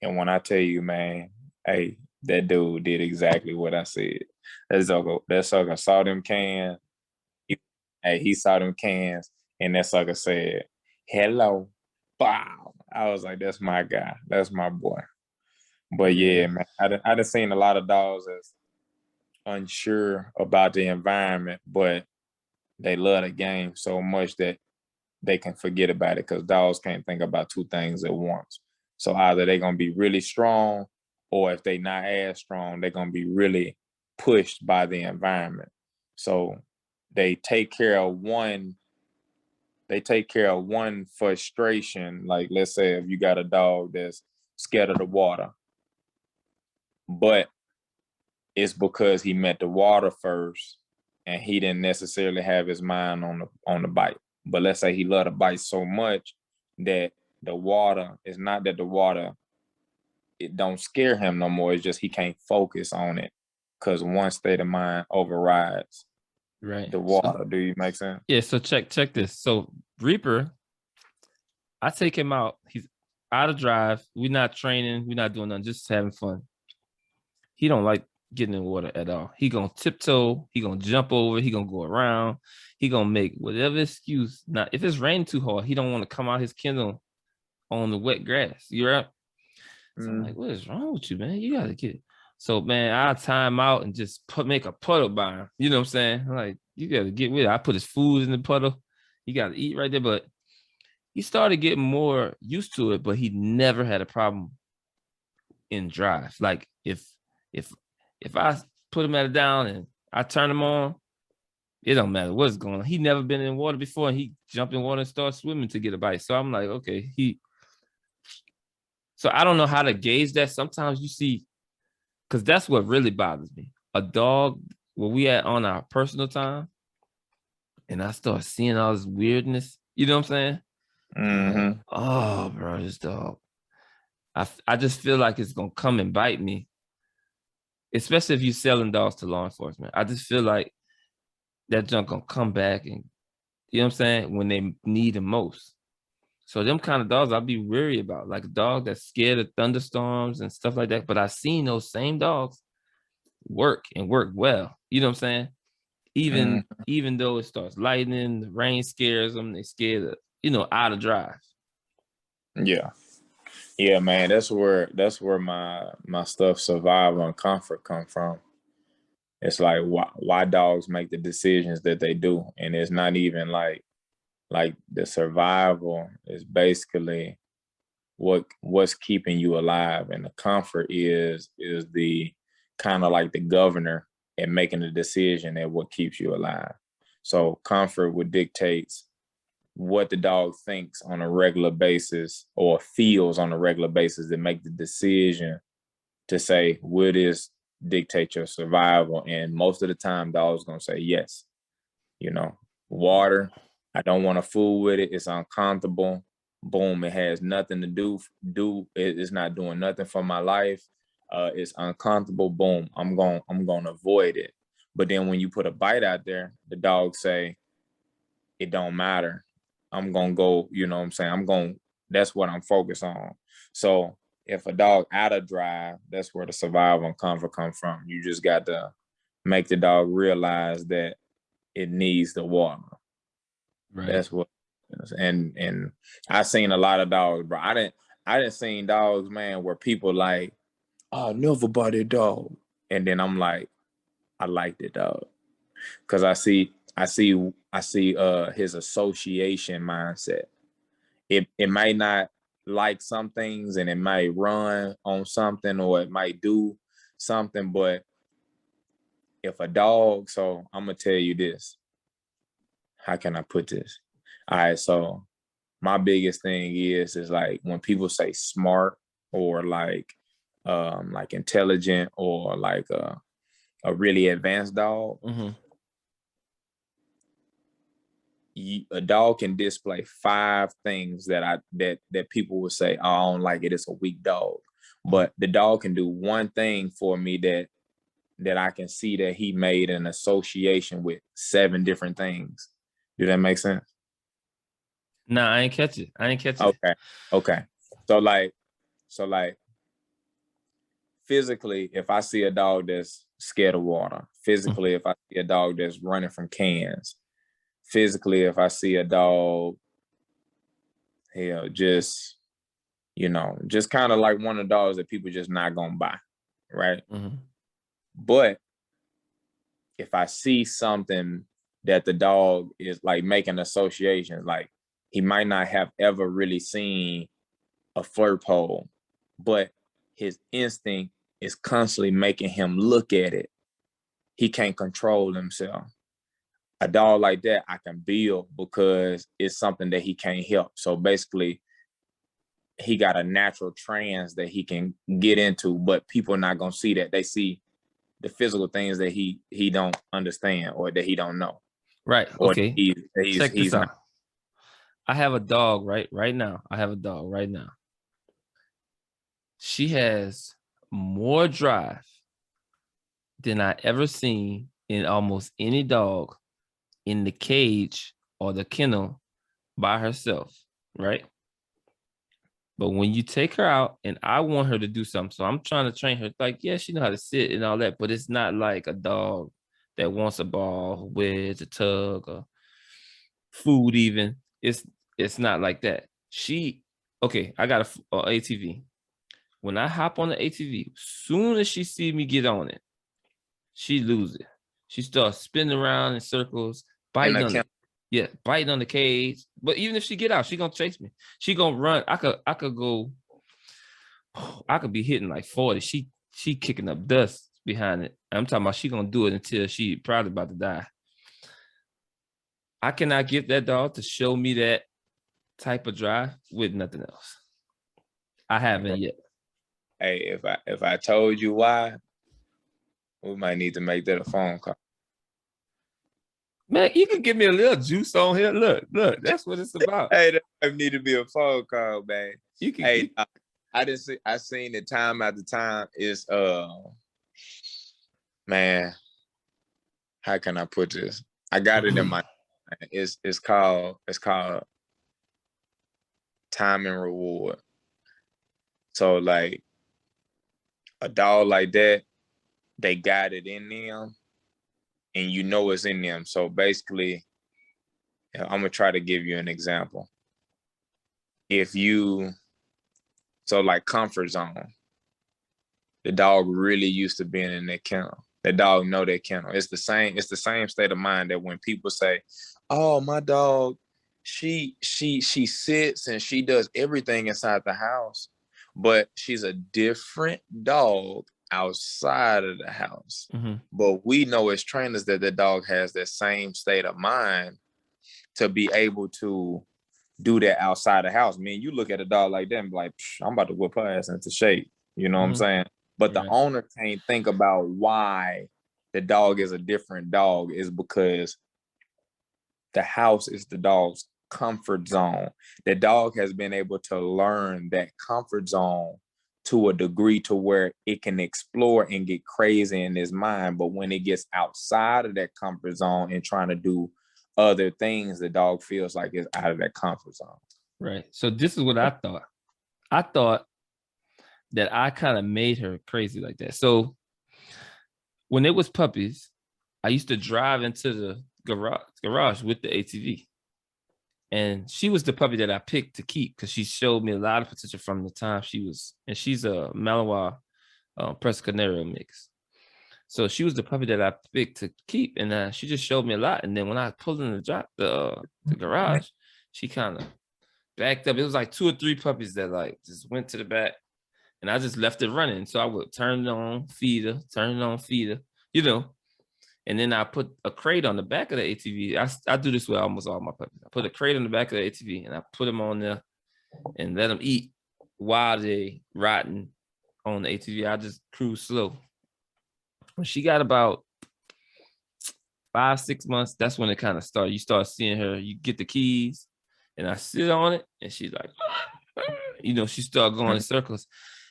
And when I tell you, man, hey, that dude did exactly what I said. That sucker saw them cans. He saw them cans, and that sucker said, hello, wow. I was like, that's my guy. That's my boy. But yeah, man, I done seen a lot of dogs that's unsure about the environment, but they love the game so much that they can forget about it, because dogs can't think about two things at once. So either they're going to be really strong, or if they're not as strong, they're going to be really pushed by the environment. So they take care of one frustration. Like, let's say if you got a dog that's scared of the water, but it's because he met the water first and he didn't necessarily have his mind on the bite. But let's say he loved the bite so much that the water, it's not that the water, it don't scare him no more. It's just he can't focus on it because one state of mind overrides the water. So, do you make sense? Yeah. So check this. So Reaper, I take him out. He's out of drive. We're not training. We're not doing nothing. Just having fun. He don't like getting in water at all. He gonna tiptoe. He gonna jump over. He gonna go around. He gonna make whatever excuse. Now, if it's raining too hard, he don't want to come out his kennel on the wet grass. You right? So I'm like, what is wrong with you, man? You gotta get. So man, I time out and just make a puddle by him. You know what I'm saying? I'm like, you gotta get with it. I put his food in the puddle. He gotta eat right there. But he started getting more used to it, but he never had a problem in drive. Like if I put him at a down and I turn him on, it don't matter what's going on. He never been in water before, and he jumped in water and started swimming to get a bite. So I'm like, okay, so I don't know how to gauge that. Sometimes you see, because that's what really bothers me. A dog, where we at on our personal time, and I start seeing all this weirdness. You know what I'm saying? Like, oh, bro, this dog. I just feel like it's gonna come and bite me. Especially if you're selling dogs to law enforcement. I just feel like that junk gonna come back and, you know what I'm saying, when they need the most. So them kind of dogs I'll be weary about, like a dog that's scared of thunderstorms and stuff like that. But I've seen those same dogs work and work well. You know what I'm saying? Even though it starts lightning, the rain scares them, they scared of, out of drive. Yeah. Yeah, man, that's where my stuff, survival and comfort, come from. It's like why dogs make the decisions that they do, and it's not even like the survival is basically what's keeping you alive, and the comfort is the kind of like the governor at making the decision at what keeps you alive. So comfort would dictate what the dog thinks on a regular basis or feels on a regular basis to make the decision to say, will this dictate your survival? And most of the time, dogs gonna say yes. Water, I don't want to fool with it. It's uncomfortable. Boom, it has nothing to do. It's not doing nothing for my life. It's uncomfortable. Boom, I'm gonna avoid it. But then when you put a bite out there, the dog say, it don't matter. I'm gonna go, you know what I'm saying? That's what I'm focused on. So if a dog out of drive, that's where the survival and comfort come from. You just got to make the dog realize that it needs the water. Right. That's what, and I seen a lot of dogs, bro. I didn't seen dogs, man, where people like, oh, never bought a dog. And then I'm like, I like the dog. Cause I see his association mindset. It might not like some things, and it might run on something, or it might do something, but if a dog, so I'm gonna tell you this. How can I put this? All right, so my biggest thing is like when people say smart or like intelligent or like a really advanced dog. Mm-hmm. A dog can display 5 things that people would say, oh, I don't like it, it's a weak dog. But the dog can do one thing for me that I can see that he made an association with 7 different things. Do that make sense? Nah, I ain't catch it. Okay. So like physically, if I see a dog that's scared of water, physically, if I see a dog that's running from cans, physically, if I see a dog, just kind of like one of the dogs that people just not gonna buy, right? Mm-hmm. But if I see something that the dog is like making associations, like he might not have ever really seen a flirt pole, but his instinct is constantly making him look at it. He can't control himself. A dog like that I can build because it's something that he can't help. So basically, he got a natural trance that he can get into, but people are not gonna see that. They see the physical things that he don't understand or that he don't know. Right. Or Okay. Check this out. Not. I have a dog right now. I have a dog right now. She has more drive than I ever seen in almost any dog in the cage or the kennel by herself, right? But when you take her out and I want her to do something, so I'm trying to train her, like, yeah, she know how to sit and all that, but it's not like a dog that wants a ball, wedge, a tug, or food even. It's not like that. I got a ATV. When I hop on the ATV, soon as she see me get on it, she lose it. She starts spinning around in circles, biting on it. Yeah, biting on the cage. But even if she get out, she gonna chase me. She gonna run. I could be hitting like 40. She kicking up dust behind it. I'm talking about she gonna do it until she probably about to die. I cannot get that dog to show me that type of drive with nothing else. I haven't yet. Hey, if I told you why, we might need to make that a phone call. Man, you can give me a little juice on here. Look, that's what it's about. Hey, that might need to be a phone call, man. You can. I seen it time after time. It's man, how can I put this? I got it in my. It's called time and reward. So like a dog like that, they got it in them. And you know it's in them. So basically, I'm gonna try to give you an example. So like comfort zone, the dog really used to being in that kennel. The dog know that kennel. It's the same state of mind that when people say, "Oh, my dog, she sits and she does everything inside the house, but she's a different dog outside of the house." Mm-hmm. But we know as trainers that the dog has that same state of mind to be able to do that outside the house. I mean, you look at a dog like that and be like, I'm about to whip her ass into shape. You know what I'm saying? But the owner can't think about why the dog is a different dog is because the house is the dog's comfort zone. The dog has been able to learn that comfort zone to a degree to where it can explore and get crazy in his mind. But when it gets outside of that comfort zone and trying to do other things, the dog feels like it's out of that comfort zone. Right. So this is what I thought. I thought that I kind of made her crazy like that. So when it was puppies, I used to drive into the garage with the ATV. And she was the puppy that I picked to keep because she showed me a lot of potential from the time and she's a Malinois Press Canario mix. So she was the puppy that I picked to keep, and she just showed me a lot. And then when I pulled in the garage, she kind of backed up. It was like 2 or 3 puppies that like just went to the back, and I just left it running. So I would turn it on, feed her, you know. And then I put a crate on the back of the ATV. I do this with almost all my puppies. I put a crate on the back of the ATV, and I put them on there and let them eat while they riding on the ATV. I just cruise slow. When she got about 5-6 months, that's when it kind of started. You start seeing her, you get the keys, and I sit on it, and she's like, she started going in circles.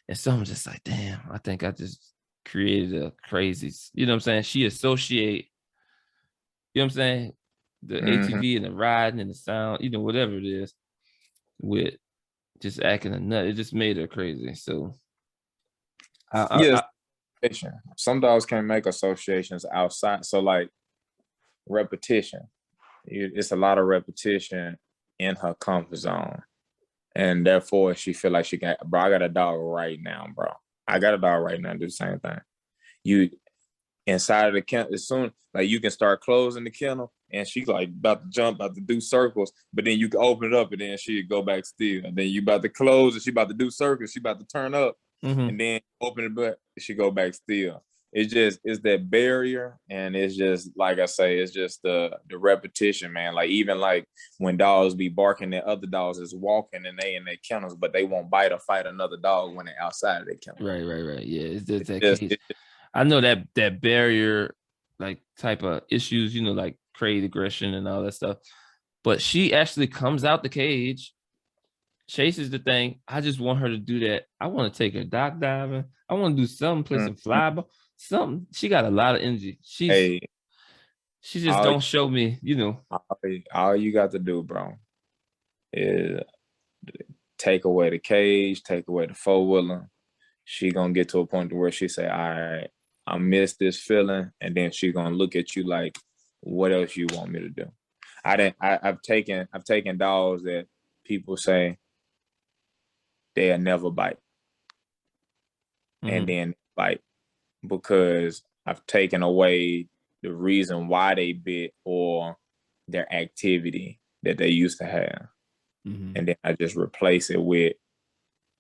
And so I'm just like, damn, I think I just created a crazy, you know what I'm saying? She associate, you know what I'm saying? The ATV and the riding and the sound, whatever it is, with just acting a nut. It just made her crazy. So some dogs can make associations outside. So like repetition, it's a lot of repetition in her comfort zone. And therefore she feel like she can, bro, I got a dog right now, bro. I got a dog right now, do the same thing. You inside of the kennel, as soon like you can start closing the kennel and she's like about to jump, about to do circles, but then you can open it up and then she'd go back still. And then you about to close and she about to do circles, she about to turn up and then open it back, she go back still. It's that barrier, and it's just like I say, it's just the repetition, man. Like even like when dogs be barking at other dogs is walking and they in their kennels, but they won't bite or fight another dog when they're outside of their kennel. Right. Yeah, it's just that case. I know that barrier, like type of issues, like crate aggression and all that stuff. But she actually comes out the cage, chases the thing. I just want her to do that. I want to take her dock diving. I want to do something, play some fly ball, something. She got a lot of energy. Hey, She just don't show me, all you got to do, bro, is take away the cage, take away the 4-wheeler. She gonna get to a point where she say, all right, I miss this feeling, and then she gonna look at you like, what else you want me to do? I've taken dogs that people say they'll never bite, and then bite, because I've taken away the reason why they bit or their activity that they used to have. And then I just replace it with,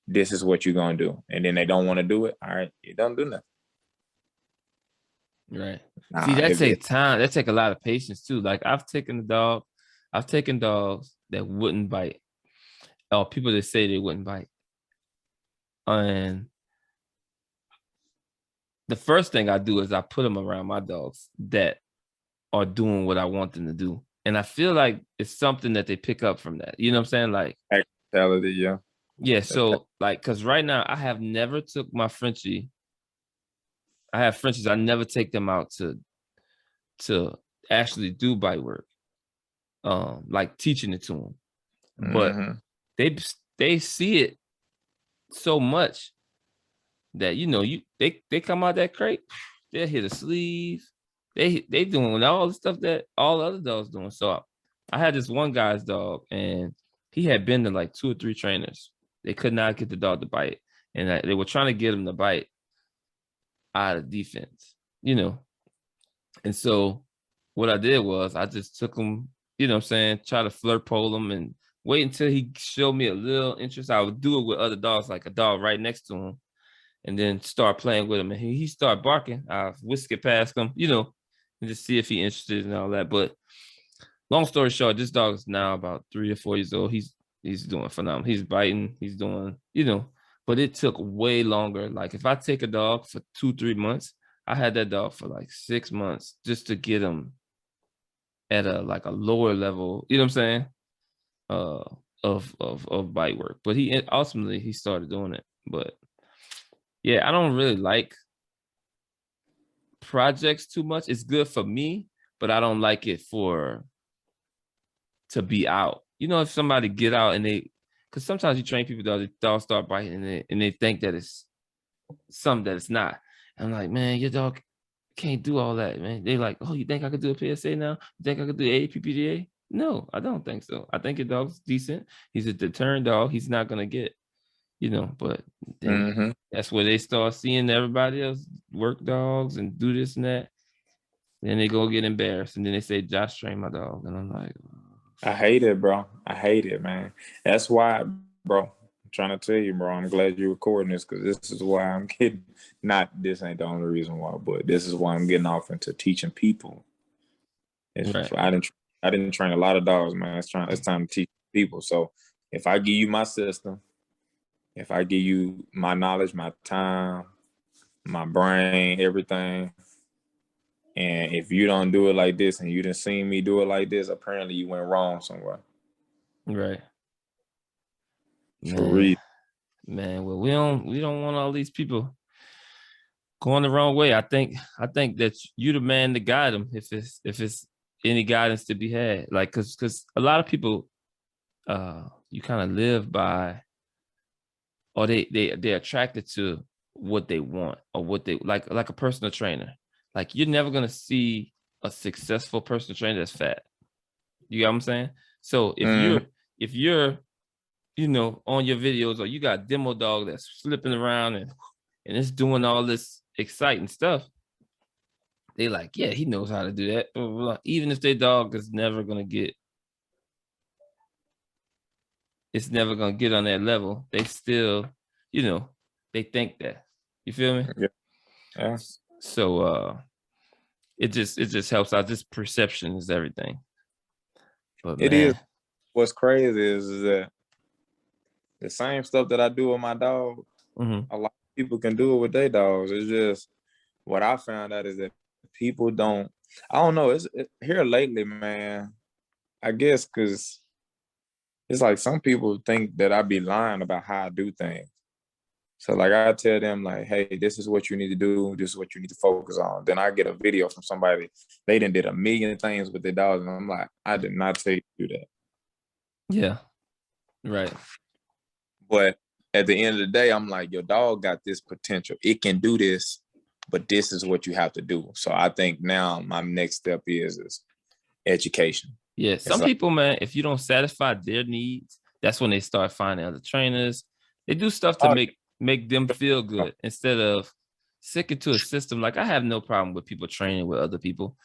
this is what you're going to do. And then they don't want to do it. All right, you don't do nothing. Right. See, that takes time. That take a lot of patience too. Like I've taken dogs that wouldn't bite, or people that say they wouldn't bite. And the first thing I do is I put them around my dogs that are doing what I want them to do. And I feel like it's something that they pick up from that. You know what I'm saying? Like mentality, yeah. Yeah. So like, cause right now I have never took my Frenchie. I have Frenchies. I never take them out to actually do bite work. Like teaching it to them. But they see it so much that they come out that crate, they'll hit a sleeve. They doing all the stuff that all the other dogs doing. So I had this one guy's dog, and he had been to like 2 or 3 trainers. They could not get the dog to bite, and they were trying to get him to bite out of defense, And so what I did was I just took him, try to flirt pole him and wait until he showed me a little interest. I would do it with other dogs, like a dog right next to him, and then start playing with him. And he started barking. I whisk it past him, and just see if he's interested and all that. But long story short, this dog is now about 3 or 4 years old. He's doing phenomenal. He's biting. He's doing, but it took way longer. Like if I take a dog for 2-3 months, I had that dog for like 6 months just to get him at a lower level, you know what I'm saying? Of bite work. But he ultimately started doing it. But yeah, I don't really like projects too much. It's good for me, but I don't like it to be out. If somebody get out and because sometimes you train people that the dogs start biting and they think that it's something that it's not. I'm like, man, your dog can't do all that, man. They like, oh, you think I could do a PSA now? You think I could do APPDA? No, I don't think so. I think your dog's decent. He's a deterrent dog. He's not gonna get, but then that's where they start seeing everybody else work dogs and do this and that. Then they go get embarrassed, and then they say, Josh trained my dog. And I'm like, I hate it, bro. I hate it, man. That's why, bro, I'm trying to tell you, bro, I'm glad you're recording this, because this is why I'm getting, this ain't the only reason why, but this is why I'm getting off into teaching people. Right. I didn't train a lot of dogs, man. It's time to teach people. So if I give you my system, if I give you my knowledge, my time, my brain, everything, and if you don't do it like this and you didn't see me do it like this, apparently you went wrong somewhere. Right. For real. Man, well, we don't want all these people going the wrong way. I think that you the man to guide them if it's any guidance to be had. Like, cause a lot of people, you kind of live by, or they're attracted to what they want or what they like a personal trainer. Like you're never gonna see a successful personal trainer that's fat. You get what I'm saying? So if you're on your videos, or you got demo dog that's flipping around and it's doing all this exciting stuff, they like, yeah, he knows how to do that. Blah, blah, blah. Even if their dog is never gonna get on that level, they still, they think that. You feel me? Yeah. So it just helps out. This perception is everything. But it is. What's crazy is that the same stuff that I do with my dog, a lot of people can do it with their dogs. It's just what I found out is that people don't. I don't know. Here lately, man. I guess because it's like some people think that I be lying about how I do things. So like I tell them like, hey, this is what you need to do. This is what you need to focus on. Then I get a video from somebody. They done did a million things with their dogs, and I'm like, I did not tell you to do that. Yeah. Right. But at the end of the day, I'm like, your dog got this potential. It can do this, but this is what you have to do. So I think now my next step is education. Yeah. Some people, man, if you don't satisfy their needs, that's when they start finding other trainers. They do stuff to make them feel good instead of sticking to a system. Like I have no problem with people training with other people,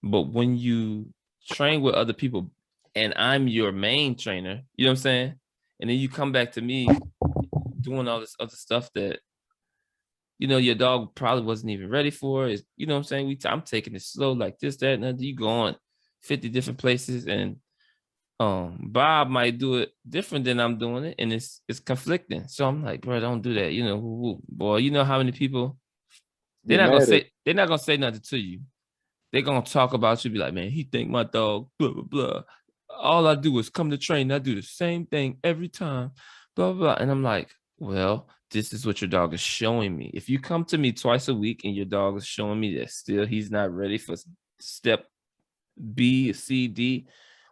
but when you train with other people and I'm your main trainer, you know what I'm saying? And then you come back to me doing all this other stuff that, you know, your dog probably wasn't even ready for. Is, you know what I'm saying? I'm taking it slow like this, that, and that. You go on 50 different places, and Bob might do it different than I'm doing it, and it's conflicting. So I'm like, bro, don't do that. You know, boy, you know how many people they're not gonna say nothing to you. They're gonna talk about you, be like, man, he think my dog, blah, blah, blah. All I do is come to train. I do the same thing every time, blah, blah, blah. And I'm like, well, this is what your dog is showing me. If you come to me twice a week and your dog is showing me that still he's not ready for step B, C, D,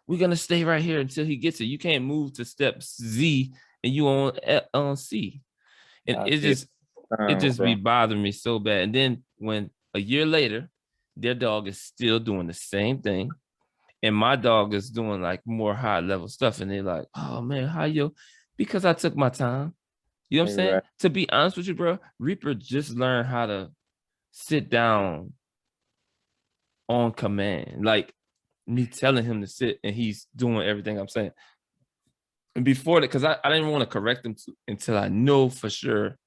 we're gonna stay right here until he gets it. You can't move to step Z and you on C. And it just be bothering me so bad. And then when a year later, their dog is still doing the same thing, and my dog is doing like more high level stuff, and they're like, oh man, how you? Because I took my time. You know what I'm saying? To be honest with you, bro, Reaper just learned how to sit down on command. Like me telling him to sit, and he's doing everything I'm saying. And before that, because I didn't want to correct him until I know for sure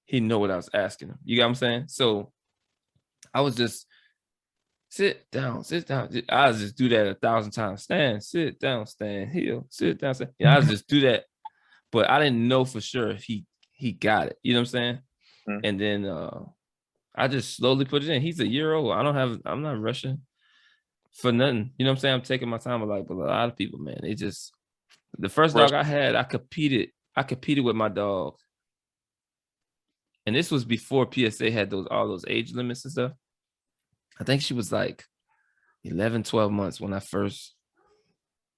he know what I was asking him. You got what I'm saying? So I was just sit down, sit down. I was just do that 1,000 times. Stand, sit down, stand, heel, sit down, stand. I was just do that. But I didn't know for sure if he got it. You know what I'm saying? Mm-hmm. And then I just slowly put it in. He's a year old. I'm not rushing for nothing. You know what I'm saying? I'm taking my time. But a lot of people, man, they just the first dog I had, I competed with my dog. And this was before PSA had all those age limits and stuff. I think she was like 11, 12 months when I first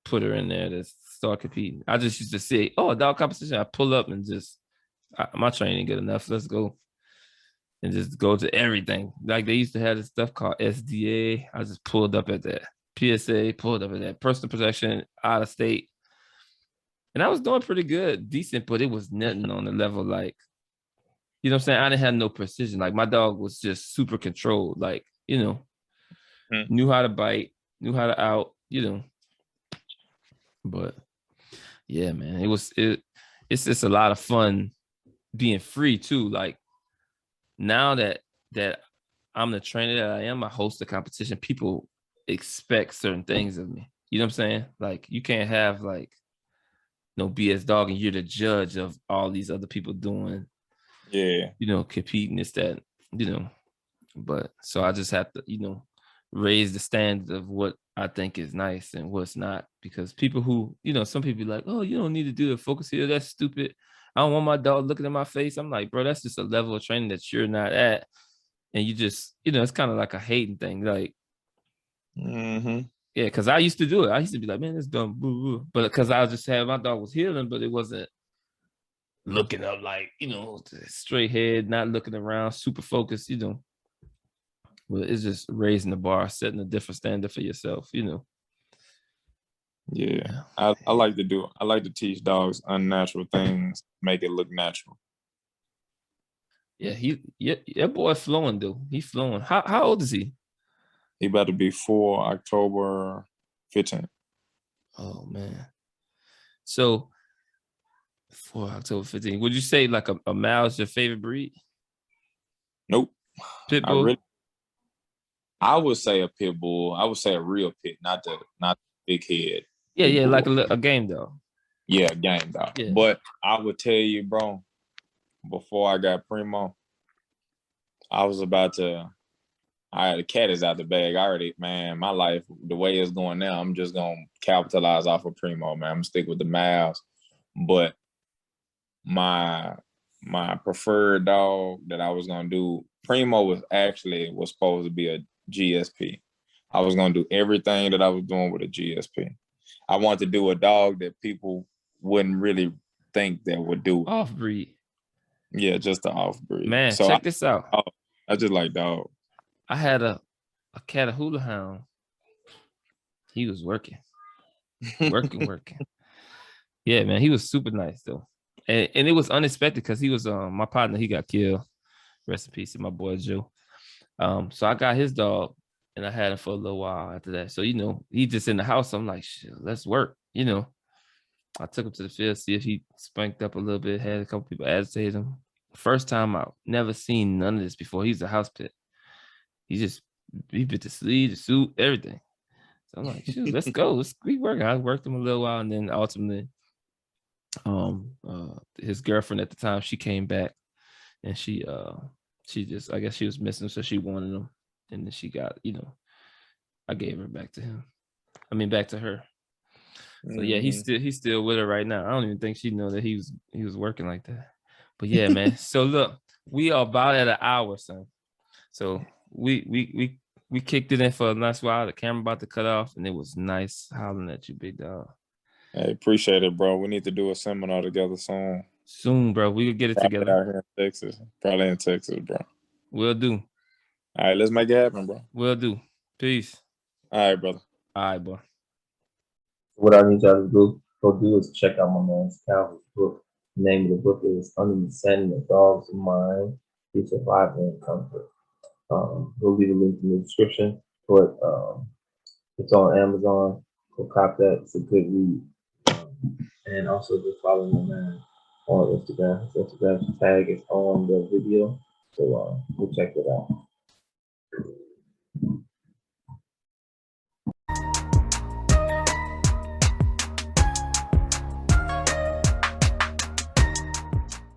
put her in there to start competing. I just used to say, oh, a dog competition. I pull up and just, my training good enough. Let's go. And just go to everything. Like they used to have this stuff called SDA. I just pulled up at that. PSA, pulled up at that. Personal protection, out of state. And I was doing pretty good, decent, but it was nothing on the level like, you know what I'm saying? I didn't have no precision. Like my dog was just super controlled. Like, you know, knew how to bite, knew how to out, you know. But yeah, man, it's just a lot of fun being free too. Like now that I'm the trainer that I am, I host the competition, people expect certain things of me. You know what I'm saying? Like you can't have like no BS dog and you're the judge of all these other people doing, you know, competing, this, that, you know. But so I just have to, you know, raise the standards of what I think is nice and what's not, because people who, you know, some people be like, oh, you don't need to do the focus here. That's stupid. I don't want my dog looking at my face. I'm like, bro, that's just a level of training that you're not at. And you just, you know, it's kind of like a hating thing. Like, yeah, because I used to do it. I used to be like, man, that's dumb. Boo, boo. But because I just had my dog was healing, but it wasn't looking up like, you know, straight head, not looking around, super focused, you know. But it's just raising the bar, setting a different standard for yourself, you know. Yeah. I like to teach dogs unnatural things, make it look natural. Yeah, that boy flowing though. He's flowing. How old is he? He about to be 4 October 15th. Oh man. So 4 October 15th. Would you say like a male is your favorite breed? Nope. Pit bull? I would say a pit bull. I would say a real pit, not the big head. Yeah, like a game dog. Yeah, game dog. Yeah. But I would tell you, bro, before I got Primo, I was about to. The cat is out the bag. I already, man, my life, the way it's going now, I'm just going to capitalize off of Primo, man. I'm going to stick with the Mavs. But my preferred dog that I was going to do, Primo was supposed to be a GSP. I was going to do everything that I was doing with a GSP. I wanted to do a dog that people wouldn't really think that would do. Off breed. Yeah, just the off breed. Man, so check this out. I just like dogs. I had a Catahoula hound. He was working. Yeah, man, he was super nice though. And it was unexpected because he was my partner, he got killed. Rest in peace, my boy Joe. So I got his dog and I had him for a little while after that. So, you know, he just in the house. I'm like, shit, let's work. You know, I took him to the field, see if he spanked up a little bit, had a couple people agitate him. First time out, never seen none of this before. He's a house pet. He bit the sleeve, the suit, everything. So I'm like, shoot, let's go. Let's keep working. I worked him a little while and then ultimately his girlfriend at the time, she came back and she just, I guess she was missing, so she wanted him. And then she got, you know, I gave her back to him. I mean, back to her. So yeah, he's still with her right now. I don't even think she know that he was working like that. But yeah, man. So look, we are about at an hour, son. So we kicked it in for a nice while. The camera about to cut off, and it was nice hollering at you, big dog. Hey, appreciate it, bro. We need to do a seminar together soon. Soon, bro. We could get it together. Out here in Texas. Probably in Texas, bro. Will do. All right, let's make it happen, bro. Will do. Peace. All right, brother. All right, boy. What I need y'all to go do is check out my man's Calvin's book. The name of the book is Under the Sun, The Dogs of Mine, Who Survive in Comfort. We'll leave a link in the description, but it's on Amazon. Go cop that. It's a good read. And also just follow my man on Instagram. His Instagram tag is on the video, so go check it out.